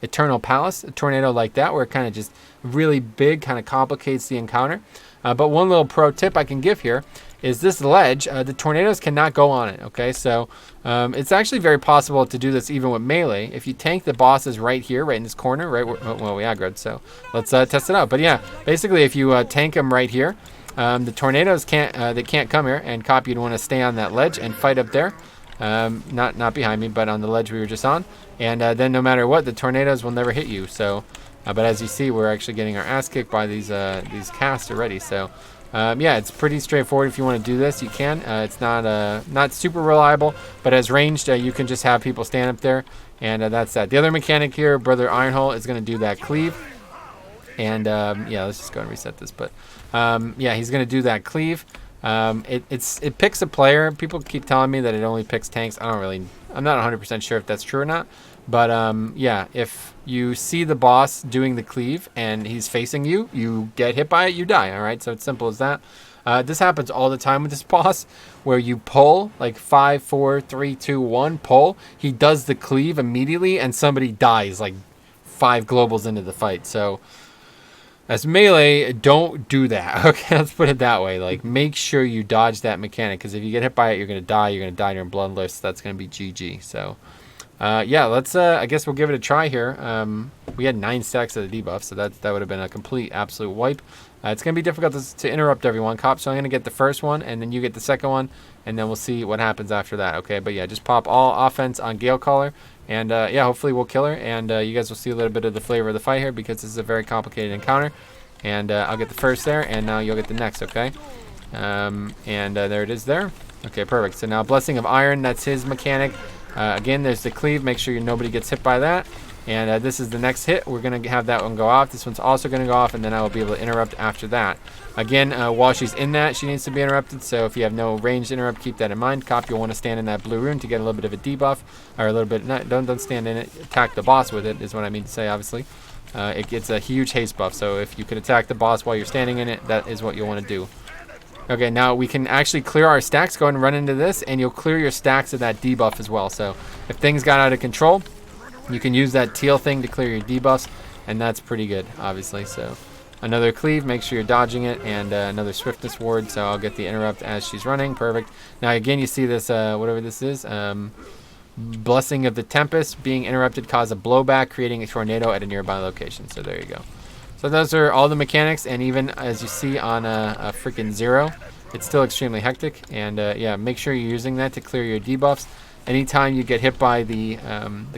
Eternal Palace, a tornado like that, where it kind of just really big, kind of complicates the encounter. But one little pro tip I can give here is this ledge, the tornadoes cannot go on it, okay? So it's actually very possible to do this even with melee. If you tank the bosses right here, right in this corner, right where, well, we aggroed, so let's test it out. But yeah, basically if you tank them right here, the tornadoes can't come here, and Cop, you'd want to stay on that ledge and fight up there. Not behind me, but on the ledge we were just on. And then no matter what, the tornadoes will never hit you. So, but as you see, we're actually getting our ass kicked by these casts already. So, yeah, it's pretty straightforward. If you want to do this, you can. It's not super reliable, but as ranged, you can just have people stand up there, and that's that. The other mechanic here, Brother Ironhull, is going to do that cleave. And yeah, let's just go and reset this. But yeah, he's going to do that cleave. It picks a player. People keep telling me that it only picks tanks. I'm not 100% sure if that's true or not. But yeah, if you see the boss doing the cleave and he's facing you, you get hit by it, you die. All right, so it's simple as that. This happens all the time with this boss, where you pull like 5, 4, 3, 2, 1, pull. He does the cleave immediately, and somebody dies like 5 globals into the fight. So as melee, don't do that. Okay, let's put it that way. Like, make sure you dodge that mechanic, because if you get hit by it, you're gonna die. You're gonna die during bloodless. That's gonna be GG. So. Yeah, let's, I guess we'll give it a try here. We had 9 stacks of the debuff, so that would have been a complete, absolute wipe. It's going to be difficult to interrupt everyone, Cop, so I'm going to get the first one, and then you get the second one, and then we'll see what happens after that, okay? But yeah, just pop all offense on Gale Caller, and yeah, hopefully we'll kill her, and you guys will see a little bit of the flavor of the fight here, because this is a very complicated encounter. And I'll get the first there, and now you'll get the next, okay? And there it is there. Okay, perfect. So now Blessing of Iron, that's his mechanic. Again, there's the cleave. Make sure nobody gets hit by that. And this is the next hit. We're going to have that one go off. This one's also going to go off, and then I will be able to interrupt after that. Again, while she's in that, she needs to be interrupted. So if you have no ranged interrupt, keep that in mind. Cop, you'll want to stand in that blue rune to get a little bit of a debuff, or a little bit. Don't stand in it. Attack the boss with it is what I mean to say. Obviously, it gets a huge haste buff. So if you could attack the boss while you're standing in it, that is what you'll want to do. Okay, now we can actually clear our stacks. Go ahead and run into this, and you'll clear your stacks of that debuff as well. So if things got out of control, you can use that teal thing to clear your debuffs, and that's pretty good, obviously. So another cleave, make sure you're dodging it, and another swiftness ward, so I'll get the interrupt as she's running. Perfect. Now again, you see this, whatever this is, Blessing of the Tempest. Being interrupted cause a blowback, creating a tornado at a nearby location. So there you go. So those are all the mechanics, and even as you see on a freaking 0, it's still extremely hectic. And yeah, make sure you're using that to clear your debuffs. Anytime you get hit by the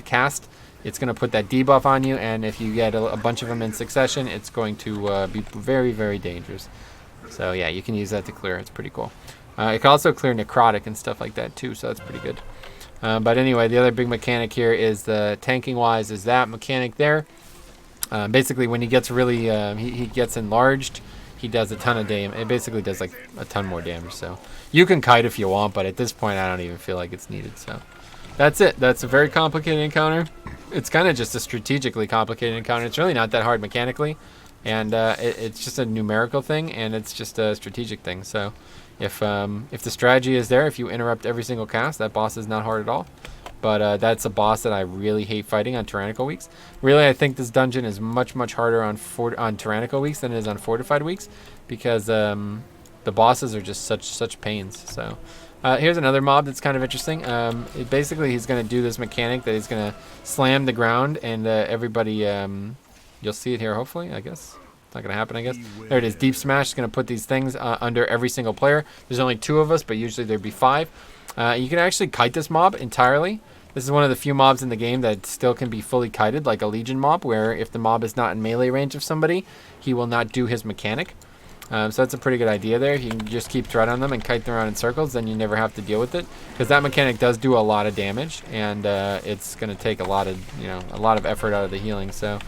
cast, it's going to put that debuff on you, and if you get a bunch of them in succession, it's going to be very, very dangerous. So yeah, you can use that to clear. It's pretty cool. It can also clear necrotic and stuff like that too, so that's pretty good. But anyway, the other big mechanic here is the tanking wise is that mechanic there. Basically, when he gets really he gets enlarged, he does a ton of damage. It basically does like a ton more damage. So you can kite if you want, but at this point, I don't even feel like it's needed. So that's it. That's a very complicated encounter. It's kind of just a strategically complicated encounter. It's really not that hard mechanically, and it's just a numerical thing, and it's just a strategic thing. So if the strategy is there, if you interrupt every single cast, that boss is not hard at all. But that's a boss that I really hate fighting on Tyrannical weeks. Really, I think this dungeon is much harder on Tyrannical weeks than it is on Fortified weeks, because the bosses are just such pains. So here's another mob that's kind of interesting. Basically, he's going to do this mechanic that he's going to slam the ground, and everybody, you'll see it here hopefully, I guess. It's not going to happen, I guess. There it is. Deep Smash is going to put these things under every single player. There's only 2 of us, but usually there'd be 5. You can actually kite this mob entirely. This is one of the few mobs in the game that still can be fully kited, like a Legion mob, where if the mob is not in melee range of somebody, he will not do his mechanic. So that's a pretty good idea there. If you can just keep thread on them and kite them around in circles, then you never have to deal with it, because that mechanic does do a lot of damage, and it's going to take a lot of effort out of the healing. So,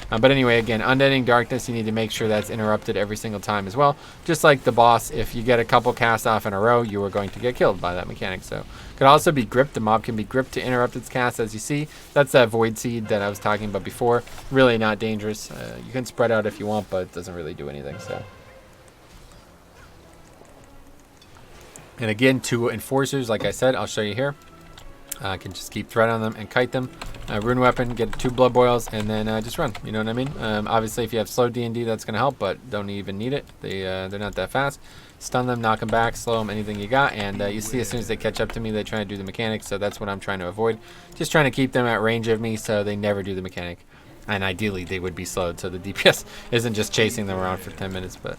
but anyway, again, Unending Darkness, you need to make sure that's interrupted every single time as well. Just like the boss, if you get a couple casts off in a row, you are going to get killed by that mechanic. So, could also be gripped. The mob can be gripped to interrupt its cast, as you see. That's that Void Seed that I was talking about before. Really not dangerous. You can spread out if you want, but it doesn't really do anything. So. And again, 2 enforcers, like I said, I'll show you here. I can just keep thread on them and kite them. Rune weapon, get 2 blood boils, and then just run. You know what I mean? Obviously, if you have slow D&D, that's going to help, but don't even need it. They're not that fast. Stun them, knock them back, slow them, anything you got. And you see, as soon as they catch up to me, they try to do the mechanic. So that's what I'm trying to avoid. Just trying to keep them at range of me so they never do the mechanic. And ideally, they would be slowed, so the DPS isn't just chasing them around for 10 minutes, but...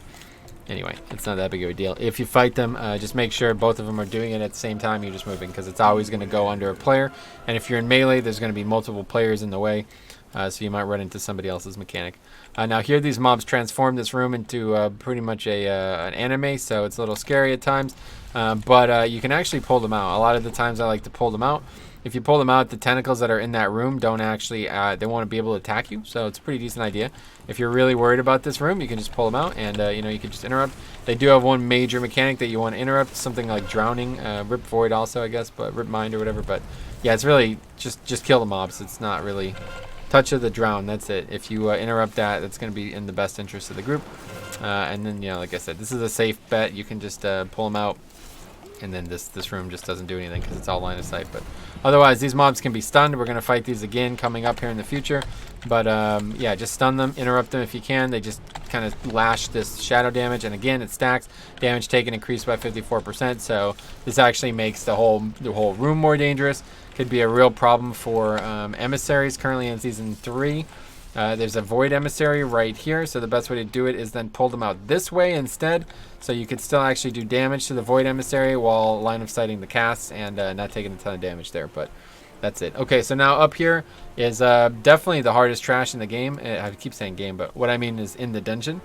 Anyway, it's not that big of a deal. If you fight them, just make sure both of them are doing it at the same time you're just moving, because it's always going to go under a player. And if you're in melee, there's going to be multiple players in the way, so you might run into somebody else's mechanic. Now here, these mobs transform this room into pretty much an anime, so it's a little scary at times. But you can actually pull them out. A lot of the times I like to pull them out. If you pull them out, the tentacles that are in that room don't actually, they won't be able to attack you. So it's a pretty decent idea. If you're really worried about this room, you can just pull them out, and you can just interrupt. They do have one major mechanic that you want to interrupt, something like drowning, Rip Void also, I guess, but Rip Mind or whatever. But yeah, it's really just kill the mobs. It's not really touch of the drown. That's it. If you interrupt that, that's going to be in the best interest of the group. And then, like I said, this is a safe bet. You can just pull them out. And then this room just doesn't do anything because it's all line of sight. But otherwise, these mobs can be stunned. We're going to fight these again coming up here in the future. But yeah, just stun them, interrupt them if you can. They just kind of lash this shadow damage. And again, it stacks. Damage taken increased by 54%. So this actually makes the whole room more dangerous. Could be a real problem for emissaries currently in Season 3. There's a Void Emissary right here, so the best way to do it is then pull them out this way instead, so you could still actually do damage to the Void Emissary while line of sighting the casts and not taking a ton of damage there, but that's it. Okay, so now up here is definitely the hardest trash in the game. I keep saying game, but what I mean is in the dungeon.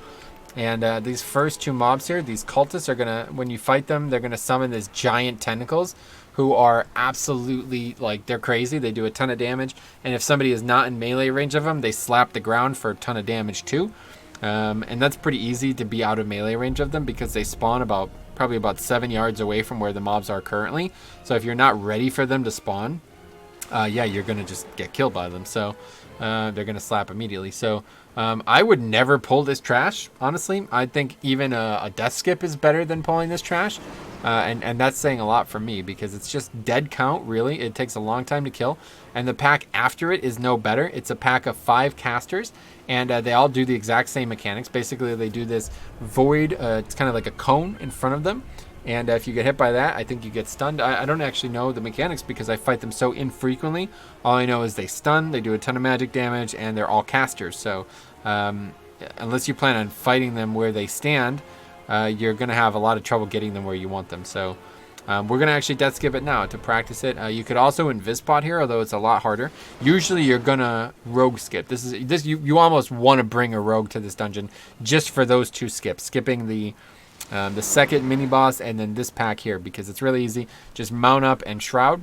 And these first two mobs here, these cultists are gonna, when you fight them, they're gonna summon these giant tentacles who are absolutely, like, they're crazy. They do a ton of damage. And if somebody is not in melee range of them, they slap the ground for a ton of damage too. And that's pretty easy to be out of melee range of them because they spawn probably about 7 yards away from where the mobs are currently. So if you're not ready for them to spawn, yeah, you're going to just get killed by them. So they're going to slap immediately. So I would never pull this trash, honestly. I think even a death skip is better than pulling this trash. And that's saying a lot for me because it's just dead count, really. It takes a long time to kill. And the pack after it is no better. It's a pack of 5 casters. And they all do the exact same mechanics. Basically, they do this void. It's kind of like a cone in front of them. And if you get hit by that, I think you get stunned. I don't actually know the mechanics because I fight them so infrequently. All I know is they stun, they do a ton of magic damage, and they're all casters. So unless you plan on fighting them where they stand, you're going to have a lot of trouble getting them where you want them. So we're going to actually death skip it now to practice it. You could also invis-spot here, although it's a lot harder. Usually you're going to rogue skip. You almost want to bring a rogue to this dungeon just for those 2 skips. Skipping the second mini boss and then this pack here because it's really easy. Just mount up and shroud.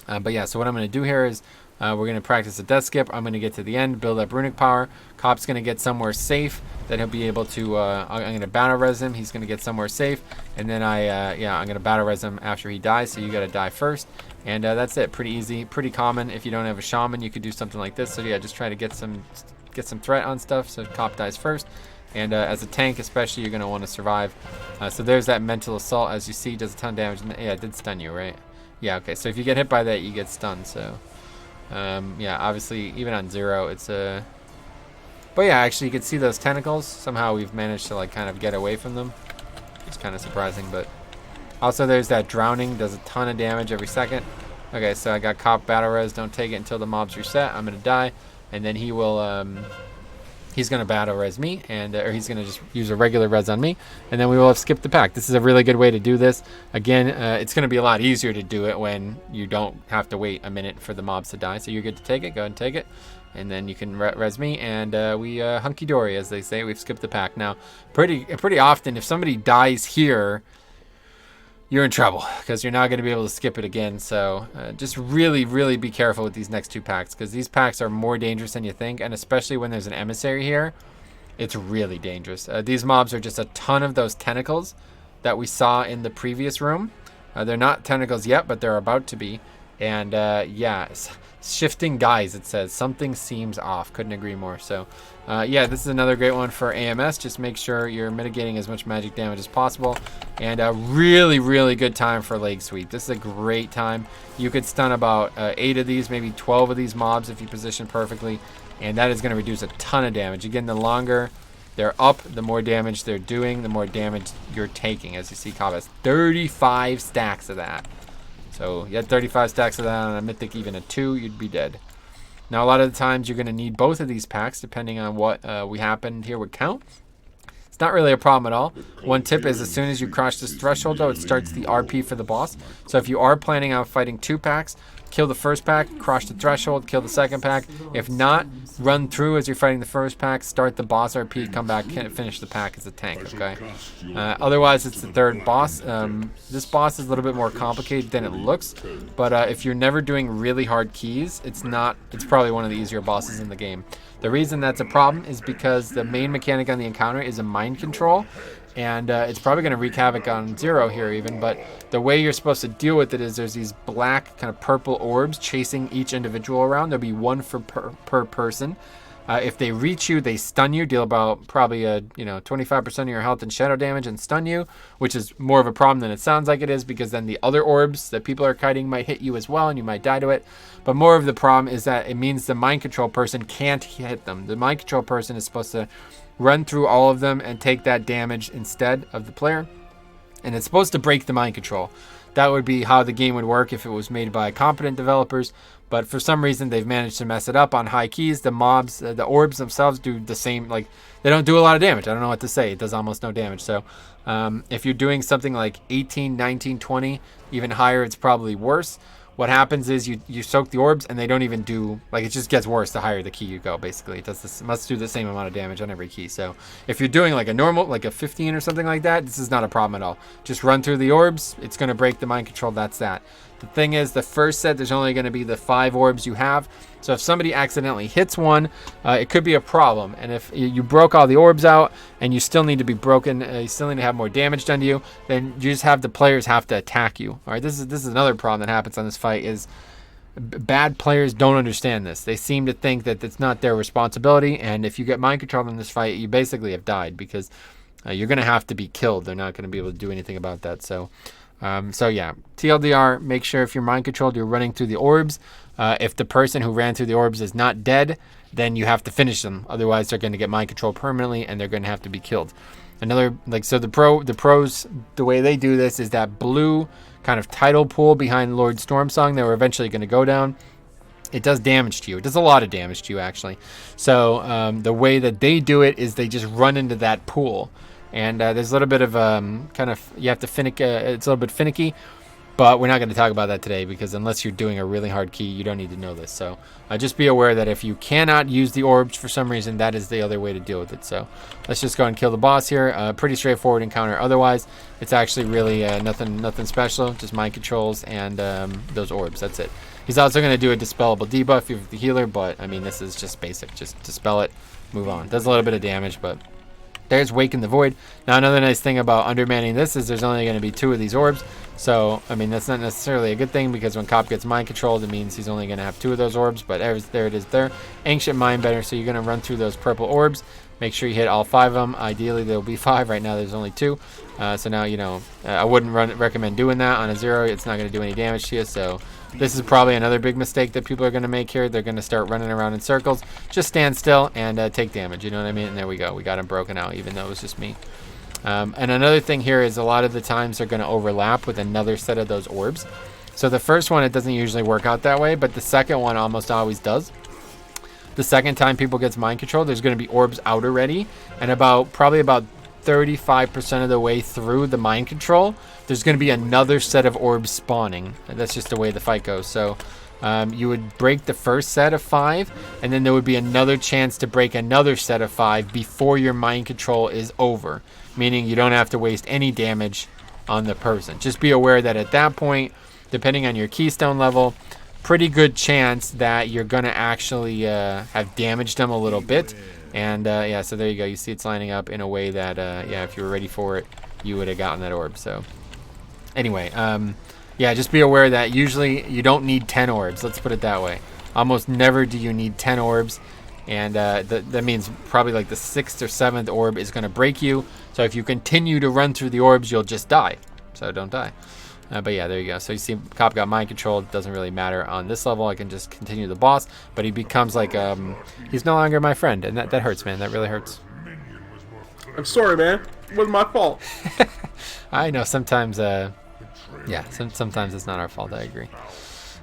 But yeah, so what I'm going to do here is we're going to practice a death skip. I'm going to get to the end, build up runic power. Cop's going to get somewhere safe that he'll be able to, I'm going to battle res him. He's going to get somewhere safe. And then I'm going to battle res him after he dies. So you got to die first. And that's it. Pretty easy, pretty common. If you don't have a shaman, you could do something like this. So yeah, just try to get some threat on stuff. So Cop dies first. And as a tank especially, you're going to want to survive. So there's that mental assault. As you see, does a ton of damage. Yeah, it did stun you, right? Yeah, okay. So if you get hit by that, you get stunned. So yeah, obviously, even on 0, it's a... But yeah, actually, you can see those tentacles. Somehow we've managed to, like, kind of get away from them. It's kind of surprising, but... Also, there's that drowning. Does a ton of damage every second. Okay, so I got Cop battle res. Don't take it until the mobs reset. I'm going to die. And then he will... He's going to battle res me, and or he's going to just use a regular res on me, and then we will have skipped the pack. This is a really good way to do this. Again, it's going to be a lot easier to do it when you don't have to wait a minute for the mobs to die. So you're good to take it. Go ahead and take it, and then you can res me, and we hunky-dory, as they say. We've skipped the pack. Now, pretty often, if somebody dies here, you're in trouble because you're not going to be able to skip it again. So just really, really be careful with these next 2 packs because these packs are more dangerous than you think. And especially when there's an emissary here, it's really dangerous. These mobs are just a ton of those tentacles that we saw in the previous room. They're not tentacles yet, but they're about to be. And yeah, shifting dies, it says. Something seems off. Couldn't agree more. So yeah, this is another great one for AMS. Just make sure you're mitigating as much magic damage as possible. And a really, really good time for leg sweep. This is a great time. You could stun about 8 of these, maybe 12 of these mobs if you position perfectly. And that is going to reduce a ton of damage. Again, the longer they're up, the more damage they're doing, the more damage you're taking. As you see, Cobb has 35 stacks of that. So you had 35 stacks of that on a Mythic, even a 2, you'd be dead. Now, a lot of the times you're going to need both of these packs, depending on what we happened here would count. It's not really a problem at all. One tip is as soon as you cross this threshold, though, it starts the RP for the boss. So if you are planning on fighting 2 packs, kill the first pack, cross the threshold, kill the second pack. If not, run through as you're fighting the first pack, start the boss RP, come back, finish the pack as a tank, okay? Otherwise, it's the third boss. This boss is a little bit more complicated than it looks, but if you're never doing really hard keys, it's probably one of the easier bosses in the game. The reason that's a problem is because the main mechanic on the encounter is a mind control, and it's probably going to wreak havoc on 0 here even, but the way you're supposed to deal with it is there's these black kind of purple orbs chasing each individual around. There'll be 1 per person. If they reach you, they stun you, deal about probably 25% of your health and shadow damage and stun you, which is more of a problem than it sounds like it is because then the other orbs that people are kiting might hit you as well and you might die to it. But more of the problem is that it means the mind control person can't hit them. The mind control person is supposed to run through all of them and take that damage instead of the player. And it's supposed to break the mind control. That would be how the game would work if it was made by competent developers. But for some reason, they've managed to mess it up on high keys. The mobs, the orbs themselves do the same. Like, they don't do a lot of damage. I don't know what to say. It does almost no damage. So if you're doing something like 18, 19, 20, even higher, it's probably worse. what happens is you soak the orbs and they don't even do, like, it just gets worse the higher the key you go. Basically, it does this, must do the same amount of damage on every key. So if you're doing like a normal, like a 15 or something like that, this is not a problem at all. Just run through the orbs. It's going to break the mind control. That's that. The thing is, the first set, there's only going to be the 5 orbs you have. So if somebody accidentally hits one, it could be a problem. And if you broke all the orbs out and you still need to be broken, you still need to have more damage done to you, then you just have the players have to attack you. All right, this is another problem that happens on this fight is bad players don't understand this. They seem to think that it's not their responsibility. And if you get mind controlled in this fight, you basically have died because you're going to have to be killed. They're not going to be able to do anything about that. So yeah, TLDR, make sure if you're mind controlled, you're running through the orbs. If the person who ran through the orbs is not dead, then you have to finish them. Otherwise, they're going to get mind controlled permanently and they're going to have to be killed. Another, like, so the pros, the way they do this is that blue kind of tidal pool behind Lord Stormsong that we're eventually going to go down. It does damage to you. It does a lot of damage to you, actually. So the way that they do it is they just run into that pool. And there's a little bit of kind of, you have to it's a little bit finicky, but we're not going to talk about that today because unless you're doing a really hard key, you don't need to know this. So just be aware that if you cannot use the orbs for some reason, that is the other way to deal with it. So let's just go and kill the boss here. Pretty straightforward encounter. Otherwise, it's actually really nothing special, just mind controls and those orbs. That's it. He's also going to do a dispellable debuff if the healer, but I mean, this is just basic. Just dispel it, move on. Does a little bit of damage, but there's Wake in the Void. Now, another nice thing about undermanning this is there's only going to be 2 of these orbs. So, I mean, that's not necessarily a good thing because when Cop gets mind controlled, it means he's only going to have 2 of those orbs. But there it is there. Ancient Mind Bender. So you're going to run through those purple orbs. Make sure you hit all 5 of them. Ideally, there'll be 5. Right now, there's only 2. So now, I wouldn't recommend doing that on a 0. It's not going to do any damage to you. So this is probably another big mistake that people are going to make here. They're going to start running around in circles. Just stand still and take damage. You know what I mean? And there we go. We got him broken out, even though it was just me. And another thing here is a lot of the times they're going to overlap with another set of those orbs. So the first one, it doesn't usually work out that way, but the second one almost always does. The second time people gets mind control, there's going to be orbs out already, and probably about 35% of the way through the mind control, there's going to be another set of orbs spawning. That's just the way the fight goes. So you would break the first set of 5, and then there would be another chance to break another set of 5 before your mind control is over, meaning you don't have to waste any damage on the person. Just be aware that at that point, depending on your keystone level, pretty good chance that you're going to actually have damaged them a little bit. And yeah, so there you go. You see it's lining up in a way that, yeah, if you were ready for it, you would have gotten that orb. So anyway, yeah, just be aware that usually you don't need 10 orbs. Let's put it that way. Almost never do you need 10 orbs. And that means probably like the 6th or 7th orb is going to break you. So if you continue to run through the orbs, you'll just die. So don't die. But yeah, there you go. So you see Cop got mind control. It doesn't really matter on this level. I can just continue the boss. But he becomes like, he's no longer my friend. And that hurts, man. That really hurts. I'm sorry, man. It wasn't my fault. I know sometimes, yeah, sometimes it's not our fault. I agree.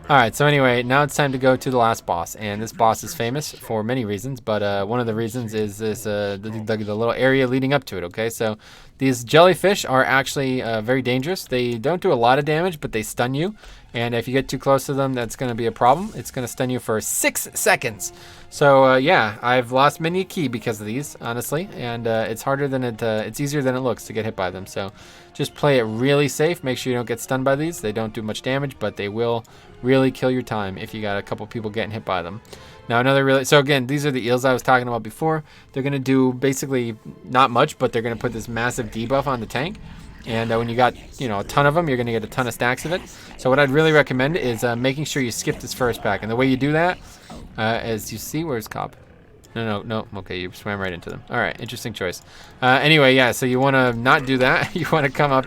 All right, so anyway, now it's time to go to the last boss, and this boss is famous for many reasons, but one of the reasons is this the little area leading up to it. Okay, so these jellyfish are actually very dangerous. They don't do a lot of damage, but they stun you, and if you get too close to them, that's going to be a problem. It's going to stun you for 6 seconds. So yeah, I've lost many a key because of these, honestly, and it's harder than it's easier than it looks to get hit by them. So just play it really safe. Make sure you don't get stunned by these. They don't do much damage, but they will really kill your time if you got a couple people getting hit by them. Now so again, these are the eels I was talking about before. They're going to do basically not much, but they're going to put this massive debuff on the tank. And when you got, a ton of them, you're going to get a ton of stacks of it. So what I'd really recommend is making sure you skip this first pack. And the way you do that, as you see, where's Cop? No. Okay, you swam right into them. All right, interesting choice. Anyway, yeah, so you want to not do that. You want to come up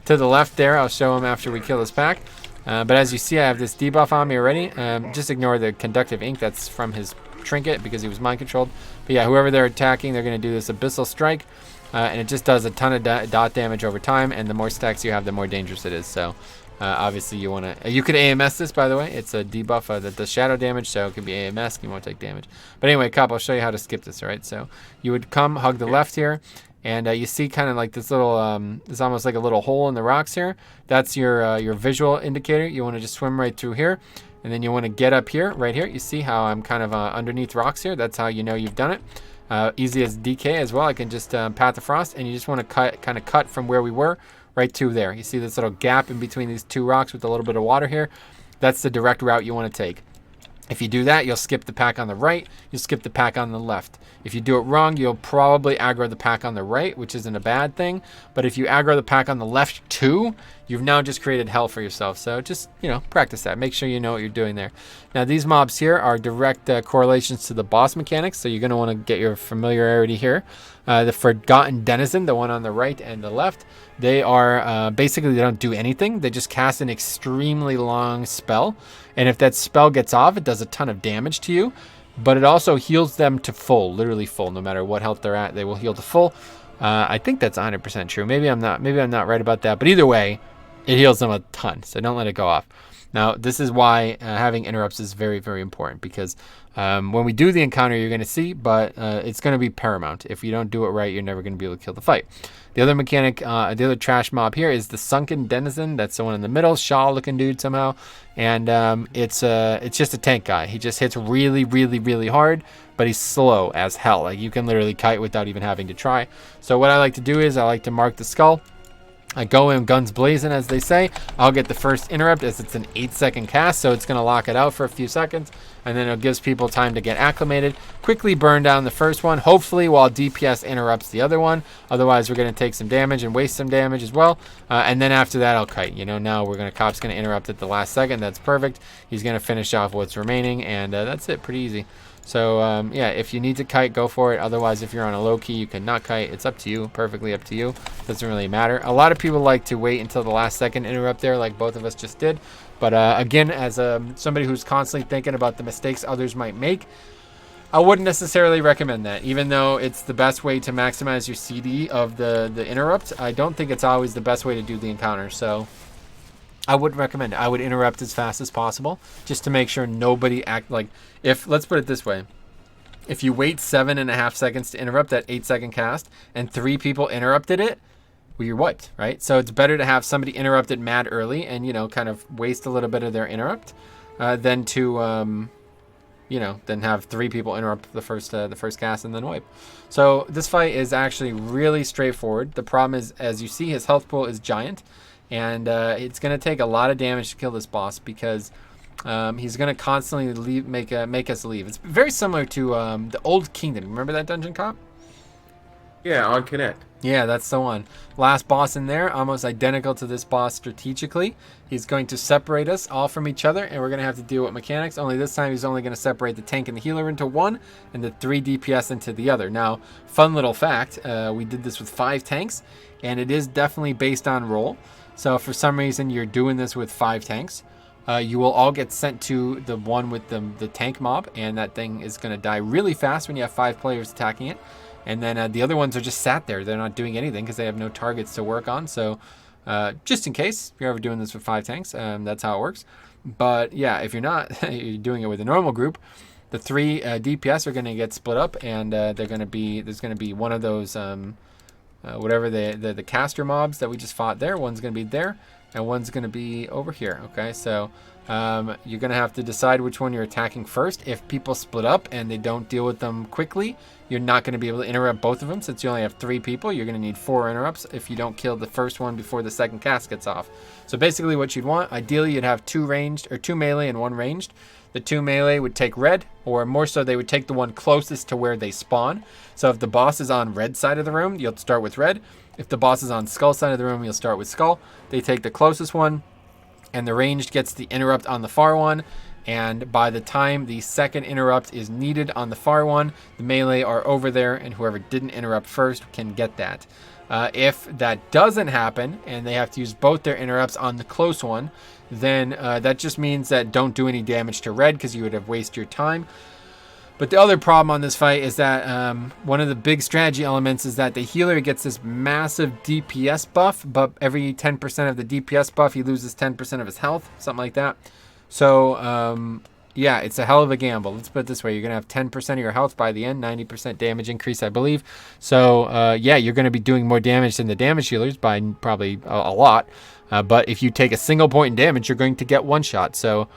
to the left there. I'll show him after we kill this pack. But as you see, I have this debuff on me already. Just ignore the conductive ink. That's from his trinket because he was mind controlled. But yeah, whoever they're attacking, they're going to do this abyssal strike. And it just does a ton of dot damage over time. And the more stacks you have, the more dangerous it is. So obviously you want to... you could AMS this, by the way. It's a debuff that does shadow damage, so it can be AMS. You won't take damage. But anyway, Cop, I'll show you how to skip this, all right? So you would come, hug the left here. And you see kind of like this little, it's almost like a little hole in the rocks here. That's your visual indicator. You want to just swim right through here. And then you want to get up here, right here. You see how I'm kind of underneath rocks here. That's how you know you've done it. Easy as DK as well. I can just Path of Frost, and you just want to kind of cut from where we were right to there. You see this little gap in between these two rocks with a little bit of water here. That's the direct route you want to take. If you do that, you'll skip the pack on the right, you'll skip the pack on the left. If you do it wrong, you'll probably aggro the pack on the right, which isn't a bad thing. But if you aggro the pack on the left too, you've now just created hell for yourself. So just, practice that. Make sure you know what you're doing there. Now, these mobs here are direct correlations to the boss mechanics, so you're going to want to get your familiarity here. The Forgotten Denizen, the one on the right and the left, they are basically, they don't do anything. They just cast an extremely long spell. And if that spell gets off, it does a ton of damage to you. But it also heals them to full, literally full. No matter what health they're at, they will heal to full. I think that's 100% true. Maybe I'm not right about that. But either way, it heals them a ton. So don't let it go off. Now, this is why having interrupts is very, very important. Because when we do the encounter, you're going to see, but it's going to be paramount. If you don't do it right, you're never going to be able to kill the fight. The other mechanic, the other trash mob here is the Sunken Denizen. That's the one in the middle, Shaw-looking dude somehow. And it's just a tank guy. He just hits really, really, really hard, but he's slow as hell. Like, you can literally kite without even having to try. So what I like to do is I like to mark the skull. I go in guns blazing, as they say. I'll get the first interrupt, as it's an 8-second cast, so it's going to lock it out for a few seconds, and then it gives people time to get acclimated. Quickly burn down the first one, hopefully while DPS interrupts the other one. Otherwise, we're going to take some damage and waste some damage as well. And then after that, I'll kite. Now Cop's going to interrupt at the last second. That's perfect. He's going to finish off what's remaining, and that's it. Pretty easy. So, yeah, if you need to kite, go for it. Otherwise, if you're on a low key, you can not kite. It's up to you, perfectly up to you. Doesn't really matter. A lot of people like to wait until the last second interrupt there, like both of us just did. But again, as somebody who's constantly thinking about the mistakes others might make, I wouldn't necessarily recommend that. Even though it's the best way to maximize your CD of the interrupt, I don't think it's always the best way to do the encounter. So I wouldn't recommend it. I would interrupt as fast as possible just to make sure nobody let's put it this way. If you wait 7.5 seconds to interrupt that 8-second cast and 3 people interrupted it, well, you're wiped, right? So it's better to have somebody interrupted mad early and, kind of waste a little bit of their interrupt than to, then have 3 people interrupt the first cast and then wipe. So this fight is actually really straightforward. The problem is, as you see, his health pool is giant. And it's going to take a lot of damage to kill this boss because he's going to constantly make us leave. It's very similar to the Old Kingdom. Remember that dungeon, Cop? Yeah, on Connect. Yeah, that's the one. Last boss in there, almost identical to this boss strategically. He's going to separate us all from each other, and we're going to have to deal with mechanics. Only this time he's only going to separate the tank and the healer into one, and the 3 DPS into the other. Now, fun little fact, we did this with 5 tanks, and it is definitely based on roll. So if for some reason you're doing this with 5 tanks, you will all get sent to the one with the tank mob, and that thing is going to die really fast when you have 5 players attacking it. And then the other ones are just sat there. They're not doing anything because they have no targets to work on. So just in case you're ever doing this with 5 tanks, that's how it works. But yeah, if you're not, you're doing it with a normal group, the 3 DPS are going to get split up, and there's going to be one of those whatever the caster mobs that we just fought there. One's going to be there, and one's going to be over here. Okay, so you're going to have to decide which one you're attacking first. If people split up and they don't deal with them quickly, you're not going to be able to interrupt both of them. Since you only have 3 people, you're going to need 4 interrupts if you don't kill the first one before the second cast gets off. So basically what you'd want, ideally you'd have 2 ranged, or 2 melee and 1 ranged. The 2 melee would take red, or more so they would take the one closest to where they spawn. So if the boss is on red side of the room, you'll start with red. If the boss is on skull side of the room, you'll start with skull. They take the closest one, and the ranged gets the interrupt on the far one. And by the time the second interrupt is needed on the far one, the melee are over there, and whoever didn't interrupt first can get that. If that doesn't happen, and they have to use both their interrupts on the close one, then that just means that don't do any damage to red, because you would have wasted your time. But the other problem on this fight is that one of the big strategy elements is that the healer gets this massive DPS buff, but every 10% of the DPS buff, he loses 10% of his health, something like that. So Yeah, it's a hell of a gamble. Let's put it this way. You're going to have 10% of your health by the end, 90% damage increase, I believe. So, yeah, you're going to be doing more damage than the damage healers by probably a lot. But if you take a single point in damage, you're going to get one shot. So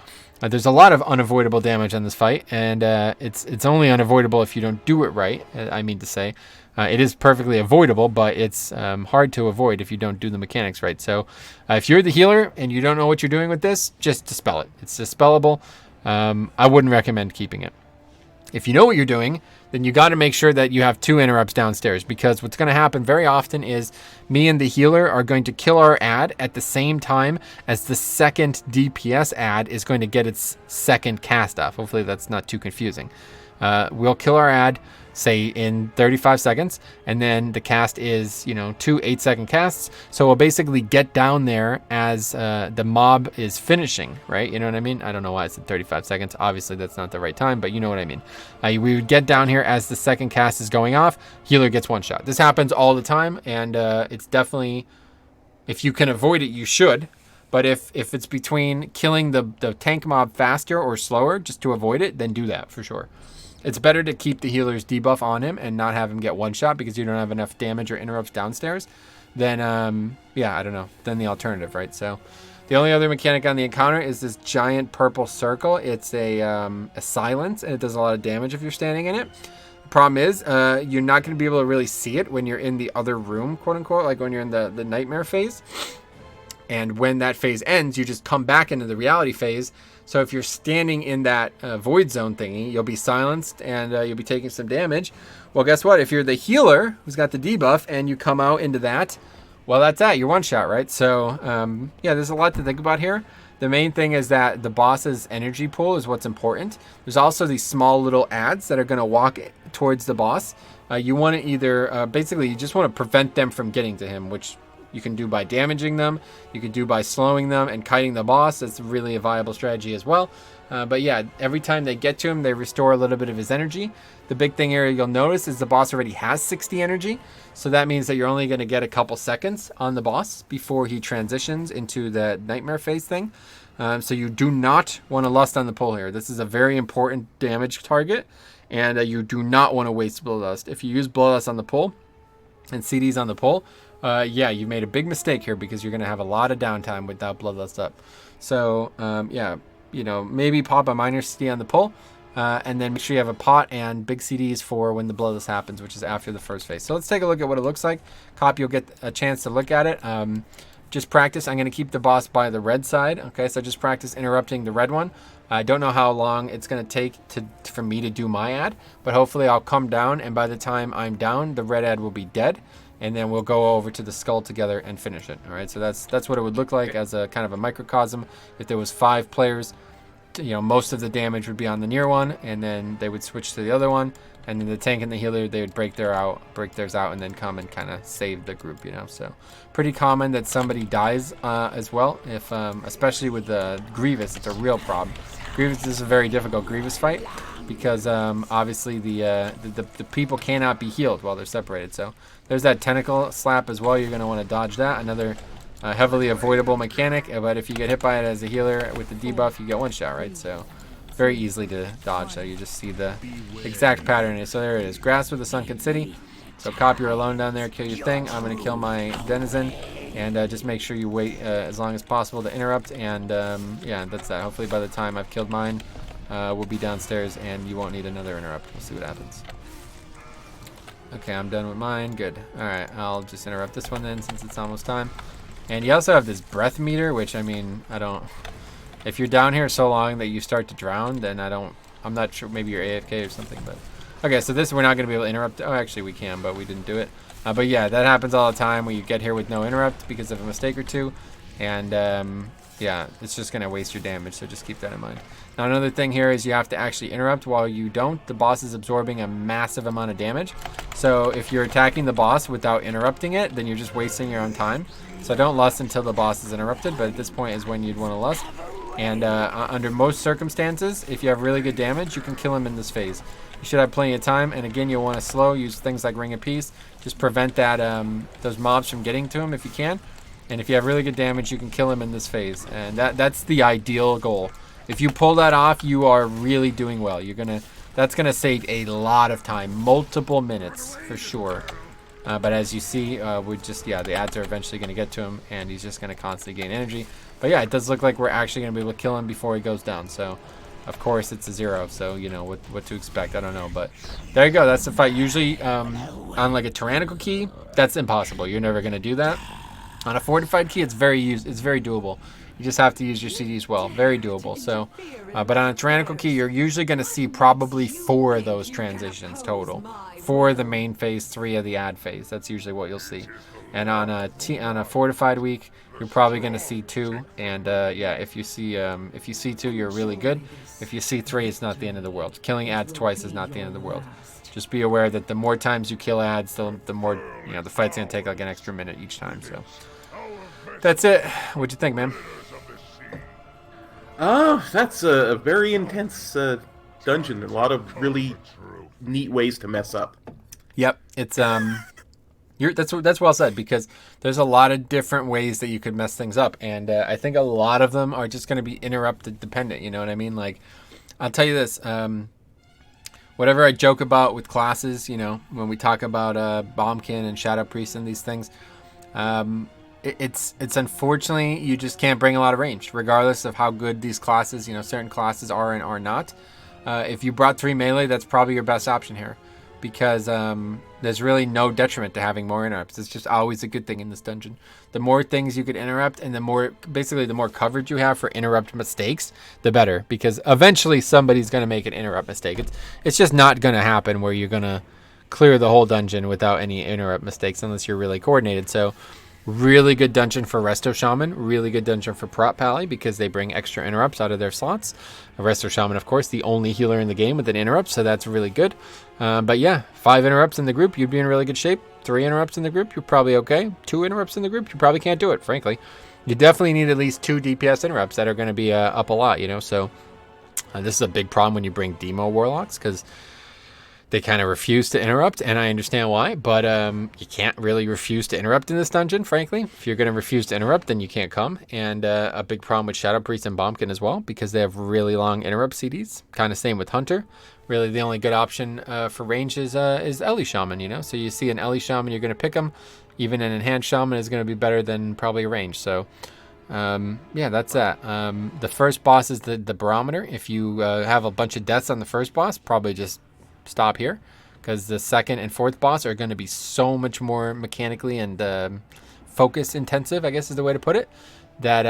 there's a lot of unavoidable damage on this fight, and it's only unavoidable if you don't do it right, I mean to say. It is perfectly avoidable, but it's hard to avoid if you don't do the mechanics right. So if you're the healer and you don't know what you're doing with this, just dispel it. It's dispellable. I wouldn't recommend keeping it. If you know what you're doing, then you got to make sure that you have 2 interrupts downstairs, because what's going to happen very often is me and the healer are going to kill our ad at the same time as the second DPS ad is going to get its second cast off. Hopefully that's not too confusing. We'll kill our ad, say in 35 seconds, and then the cast is 2 8-second casts, so we'll basically get down there as the mob is finishing, right? You know what I mean? I don't know why I said 35 seconds. Obviously that's not the right time, but you know what I mean. We would get down here as the second cast is going off. Healer gets 1 shot. This happens all the time, and it's definitely, if you can avoid it, you should. But if it's between killing the tank mob faster or slower just to avoid it, then do that for sure. It's better to keep the healer's debuff on him and not have him get 1 shot because you don't have enough damage or interrupts downstairs than, I don't know, than the alternative, right? So the only other mechanic on the encounter is this giant purple circle. It's a silence, and it does a lot of damage if you're standing in it. The problem is you're not going to be able to really see it when you're in the other room, quote unquote, like when you're in the nightmare phase. And when that phase ends, you just come back into the reality phase. So if you're standing in that void zone thingy, you'll be silenced and you'll be taking some damage. Well, guess what? If you're the healer who's got the debuff and you come out into that, well, that's that. You're 1 shot, right? So, yeah, there's a lot to think about here. The main thing is that the boss's energy pool is what's important. There's also these small little ads that are going to walk towards the boss. You want to either, basically, you just want to prevent them from getting to him, which you can do by damaging them. You can do by slowing them and kiting the boss. That's really a viable strategy as well. But yeah, every time they get to him, they restore a little bit of his energy. The big thing here you'll notice is the boss already has 60 energy. So that means that you're only going to get a couple seconds on the boss before he transitions into the nightmare phase thing. So you do not want to lust on the pull here. This is a very important damage target. And you do not want to waste Bloodlust. If you use Bloodlust on the pull and CDs on the pull, yeah, you made a big mistake here because you're going to have a lot of downtime without Bloodlust up. So, yeah, maybe pop a minor CD on the pull, and then make sure you have a pot and big CDs for when the Bloodlust happens, which is after the first phase. So let's take a look at what it looks like. Cop, you'll get a chance to look at it. Just practice. I'm going to keep the boss by the red side. Okay, so just practice interrupting the red one. I don't know how long it's going to take for me to do my ad, but hopefully I'll come down, and by the time I'm down, the red ad will be dead. And then we'll go over to the skull together and finish it. All right, so that's what it would look like as a kind of a microcosm. If there was 5 players, most of the damage would be on the near one, and then they would switch to the other one, and then the tank and the healer, they would break theirs out, and then come and kind of save the group. So pretty common that somebody dies as well. If especially with the Grievous, it's a real problem. Grievous is a very difficult Grievous fight because obviously the people cannot be healed while they're separated. So there's that tentacle slap as well. You're going to want to dodge that. Another heavily avoidable mechanic, but if you get hit by it as a healer with the debuff, you get 1 shot, right? So very easily to dodge. So you just see the exact pattern. So there it is. Grasp with the Sunken City. So Cop, you're alone down there. Kill your thing. I'm going to kill my denizen. And just make sure you wait as long as possible to interrupt. And yeah, that's that. Hopefully by the time I've killed mine, we'll be downstairs and you won't need another interrupt. We'll see what happens. Okay, I'm done with mine. Good. Alright, I'll just interrupt this one then since it's almost time. And you also have this breath meter, which, I mean, if you're down here so long that you start to drown, then I'm not sure, maybe you're AFK or something, but... Okay, so this we're not going to be able to interrupt. Oh, actually we can, but we didn't do it. But yeah, that happens all the time where you get here with no interrupt because of a mistake or two. And yeah, it's just going to waste your damage, so just keep that in mind. Now another thing here is you have to actually interrupt. While you don't, the boss is absorbing a massive amount of damage. So if you're attacking the boss without interrupting it, then you're just wasting your own time. So don't lust until the boss is interrupted, but at this point is when you'd want to lust. And under most circumstances, if you have really good damage, you can kill him in this phase. You should have plenty of time, and again, you'll want to slow, use things like Ring of Peace. Just prevent that those mobs from getting to him if you can. And if you have really good damage, you can kill him in this phase. And that's the ideal goal. If you pull that off, you are really doing well. That's gonna save a lot of time, multiple minutes for sure. But as you see, the ads are eventually going to get to him, and he's just going to constantly gain energy. But yeah, it does look like we're actually going to be able to kill him before he goes down. So, of course, it's a 0. So, you know, what to expect, I don't know. But there you go. That's the fight. Usually, on like a tyrannical key, that's impossible. You're never going to do that. On a fortified key, it's very doable. You just have to use your CDs well. Very doable. So, but on a tyrannical key, you're usually going to see probably 4 of those transitions total. 4 of the main phase, 3 of the ad phase. That's usually what you'll see. And on a fortified week, you're probably going to see 2. And yeah, if you see 2, you're really good. If you see 3, it's not the end of the world. Killing ads twice is not the end of the world. Just be aware that the more times you kill ads, the more, you know, the fight's going to take like an extra minute each time. So that's it. What'd you think, man? That's a very intense dungeon. A lot of really neat ways to mess up. Yep, it's that's well said, because there's a lot of different ways that you could mess things up, and I think a lot of them are just going to be interrupted dependent. You know what I mean? Like, I'll tell you this. Whatever I joke about with classes, you know, when we talk about Bombkin and Shadow Priest and these things, it's unfortunately you just can't bring a lot of range, regardless of how good these classes, you know, certain classes are and are not. If you brought 3 melee, that's probably your best option here, because there's really no detriment to having more interrupts. It's just always a good thing in this dungeon. The more things you could interrupt, and the more coverage you have for interrupt mistakes, the better, because eventually somebody's going to make an interrupt mistake. It's just not going to happen where you're going to clear the whole dungeon without any interrupt mistakes unless you're really coordinated. So really good dungeon for Resto Shaman, really good dungeon for Prot Pally, because they bring extra interrupts out of their slots. Resto Shaman, of course, the only healer in the game with an interrupt, so that's really good. But yeah, 5 interrupts in the group, you'd be in really good shape. 3 interrupts in the group, you're probably okay. 2 interrupts in the group, you probably can't do it, frankly. You definitely need at least 2 DPS interrupts that are going to be up a lot, you know. So this is a big problem when you bring Demo Warlocks, because they kind of refuse to interrupt, and I understand why, but you can't really refuse to interrupt in this dungeon, frankly. If you're going to refuse to interrupt, then you can't come. And a big problem with Shadow Priest and Bombkin as well, because they have really long interrupt CDs. Kind of same with Hunter. Really, the only good option for range is Ellie Shaman, you know? So you see an Ellie Shaman, you're going to pick them. Even an Enhanced Shaman is going to be better than probably a range. So, yeah, that's that. The first boss is the Barometer. If you have a bunch of deaths on the first boss, probably just stop here, because the second and fourth boss are going to be so much more mechanically and focus intensive, I guess is the way to put it, that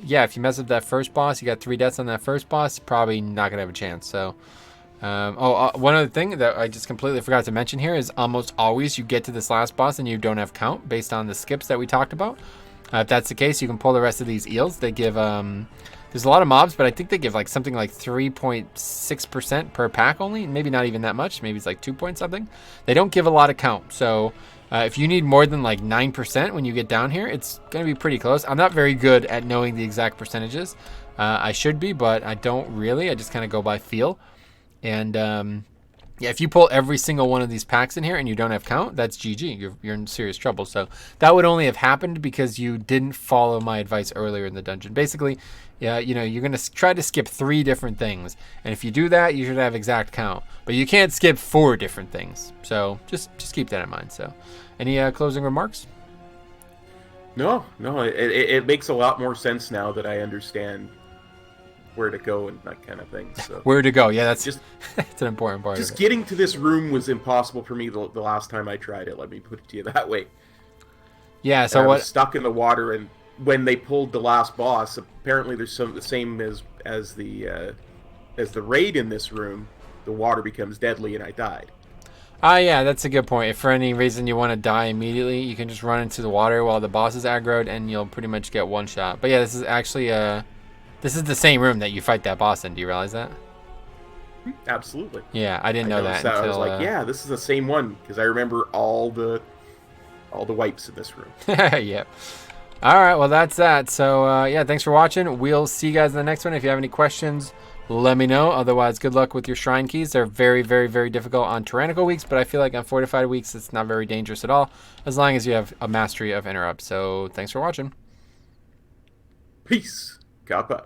yeah, if you mess up that first boss, you got 3 deaths on that first boss, probably not going to have a chance. So one other thing that I just completely forgot to mention here is almost always you get to this last boss and you don't have count based on the skips that we talked about. If that's the case, you can pull the rest of these eels. They give there's a lot of mobs, but I think they give like something like 3.6% per pack only. Maybe not even that much. Maybe it's like 2 point something. They don't give a lot of count. So if you need more than like 9% when you get down here, it's going to be pretty close. I'm not very good at knowing the exact percentages. I should be, but I don't really. I just kind of go by feel. And yeah, if you pull every single one of these packs in here and you don't have count, that's GG. You're in serious trouble. So that would only have happened because you didn't follow my advice earlier in the dungeon. Basically, yeah, you know, you're going to try to skip 3 different things. And if you do that, you should have exact count. But you can't skip 4 different things. So just keep that in mind. So any closing remarks? No, it makes a lot more sense now that I understand where to go and that kind of thing. So where to go? Yeah, that's just that's an important part. Just getting to this room was impossible for me the last time I tried it. Let me put it to you that way. Yeah. So I was stuck in the water, and when they pulled the last boss, apparently there's the same as the raid in this room. The water becomes deadly, and I died. Yeah, that's a good point. If for any reason you want to die immediately, you can just run into the water while the boss is aggroed, and you'll pretty much get one shot. But yeah, this is actually this is the same room that you fight that boss in. Do you realize that? Absolutely. Yeah, I didn't know that until... I was like, yeah, this is the same one, because I remember all the wipes in this room. Yep. All right, well, that's that. So, yeah, thanks for watching. We'll see you guys in the next one. If you have any questions, let me know. Otherwise, good luck with your shrine keys. They're very, very, very difficult on tyrannical weeks, but I feel like on fortified weeks, it's not very dangerous at all, as long as you have a mastery of interrupt. So, thanks for watching. Peace. Kappa.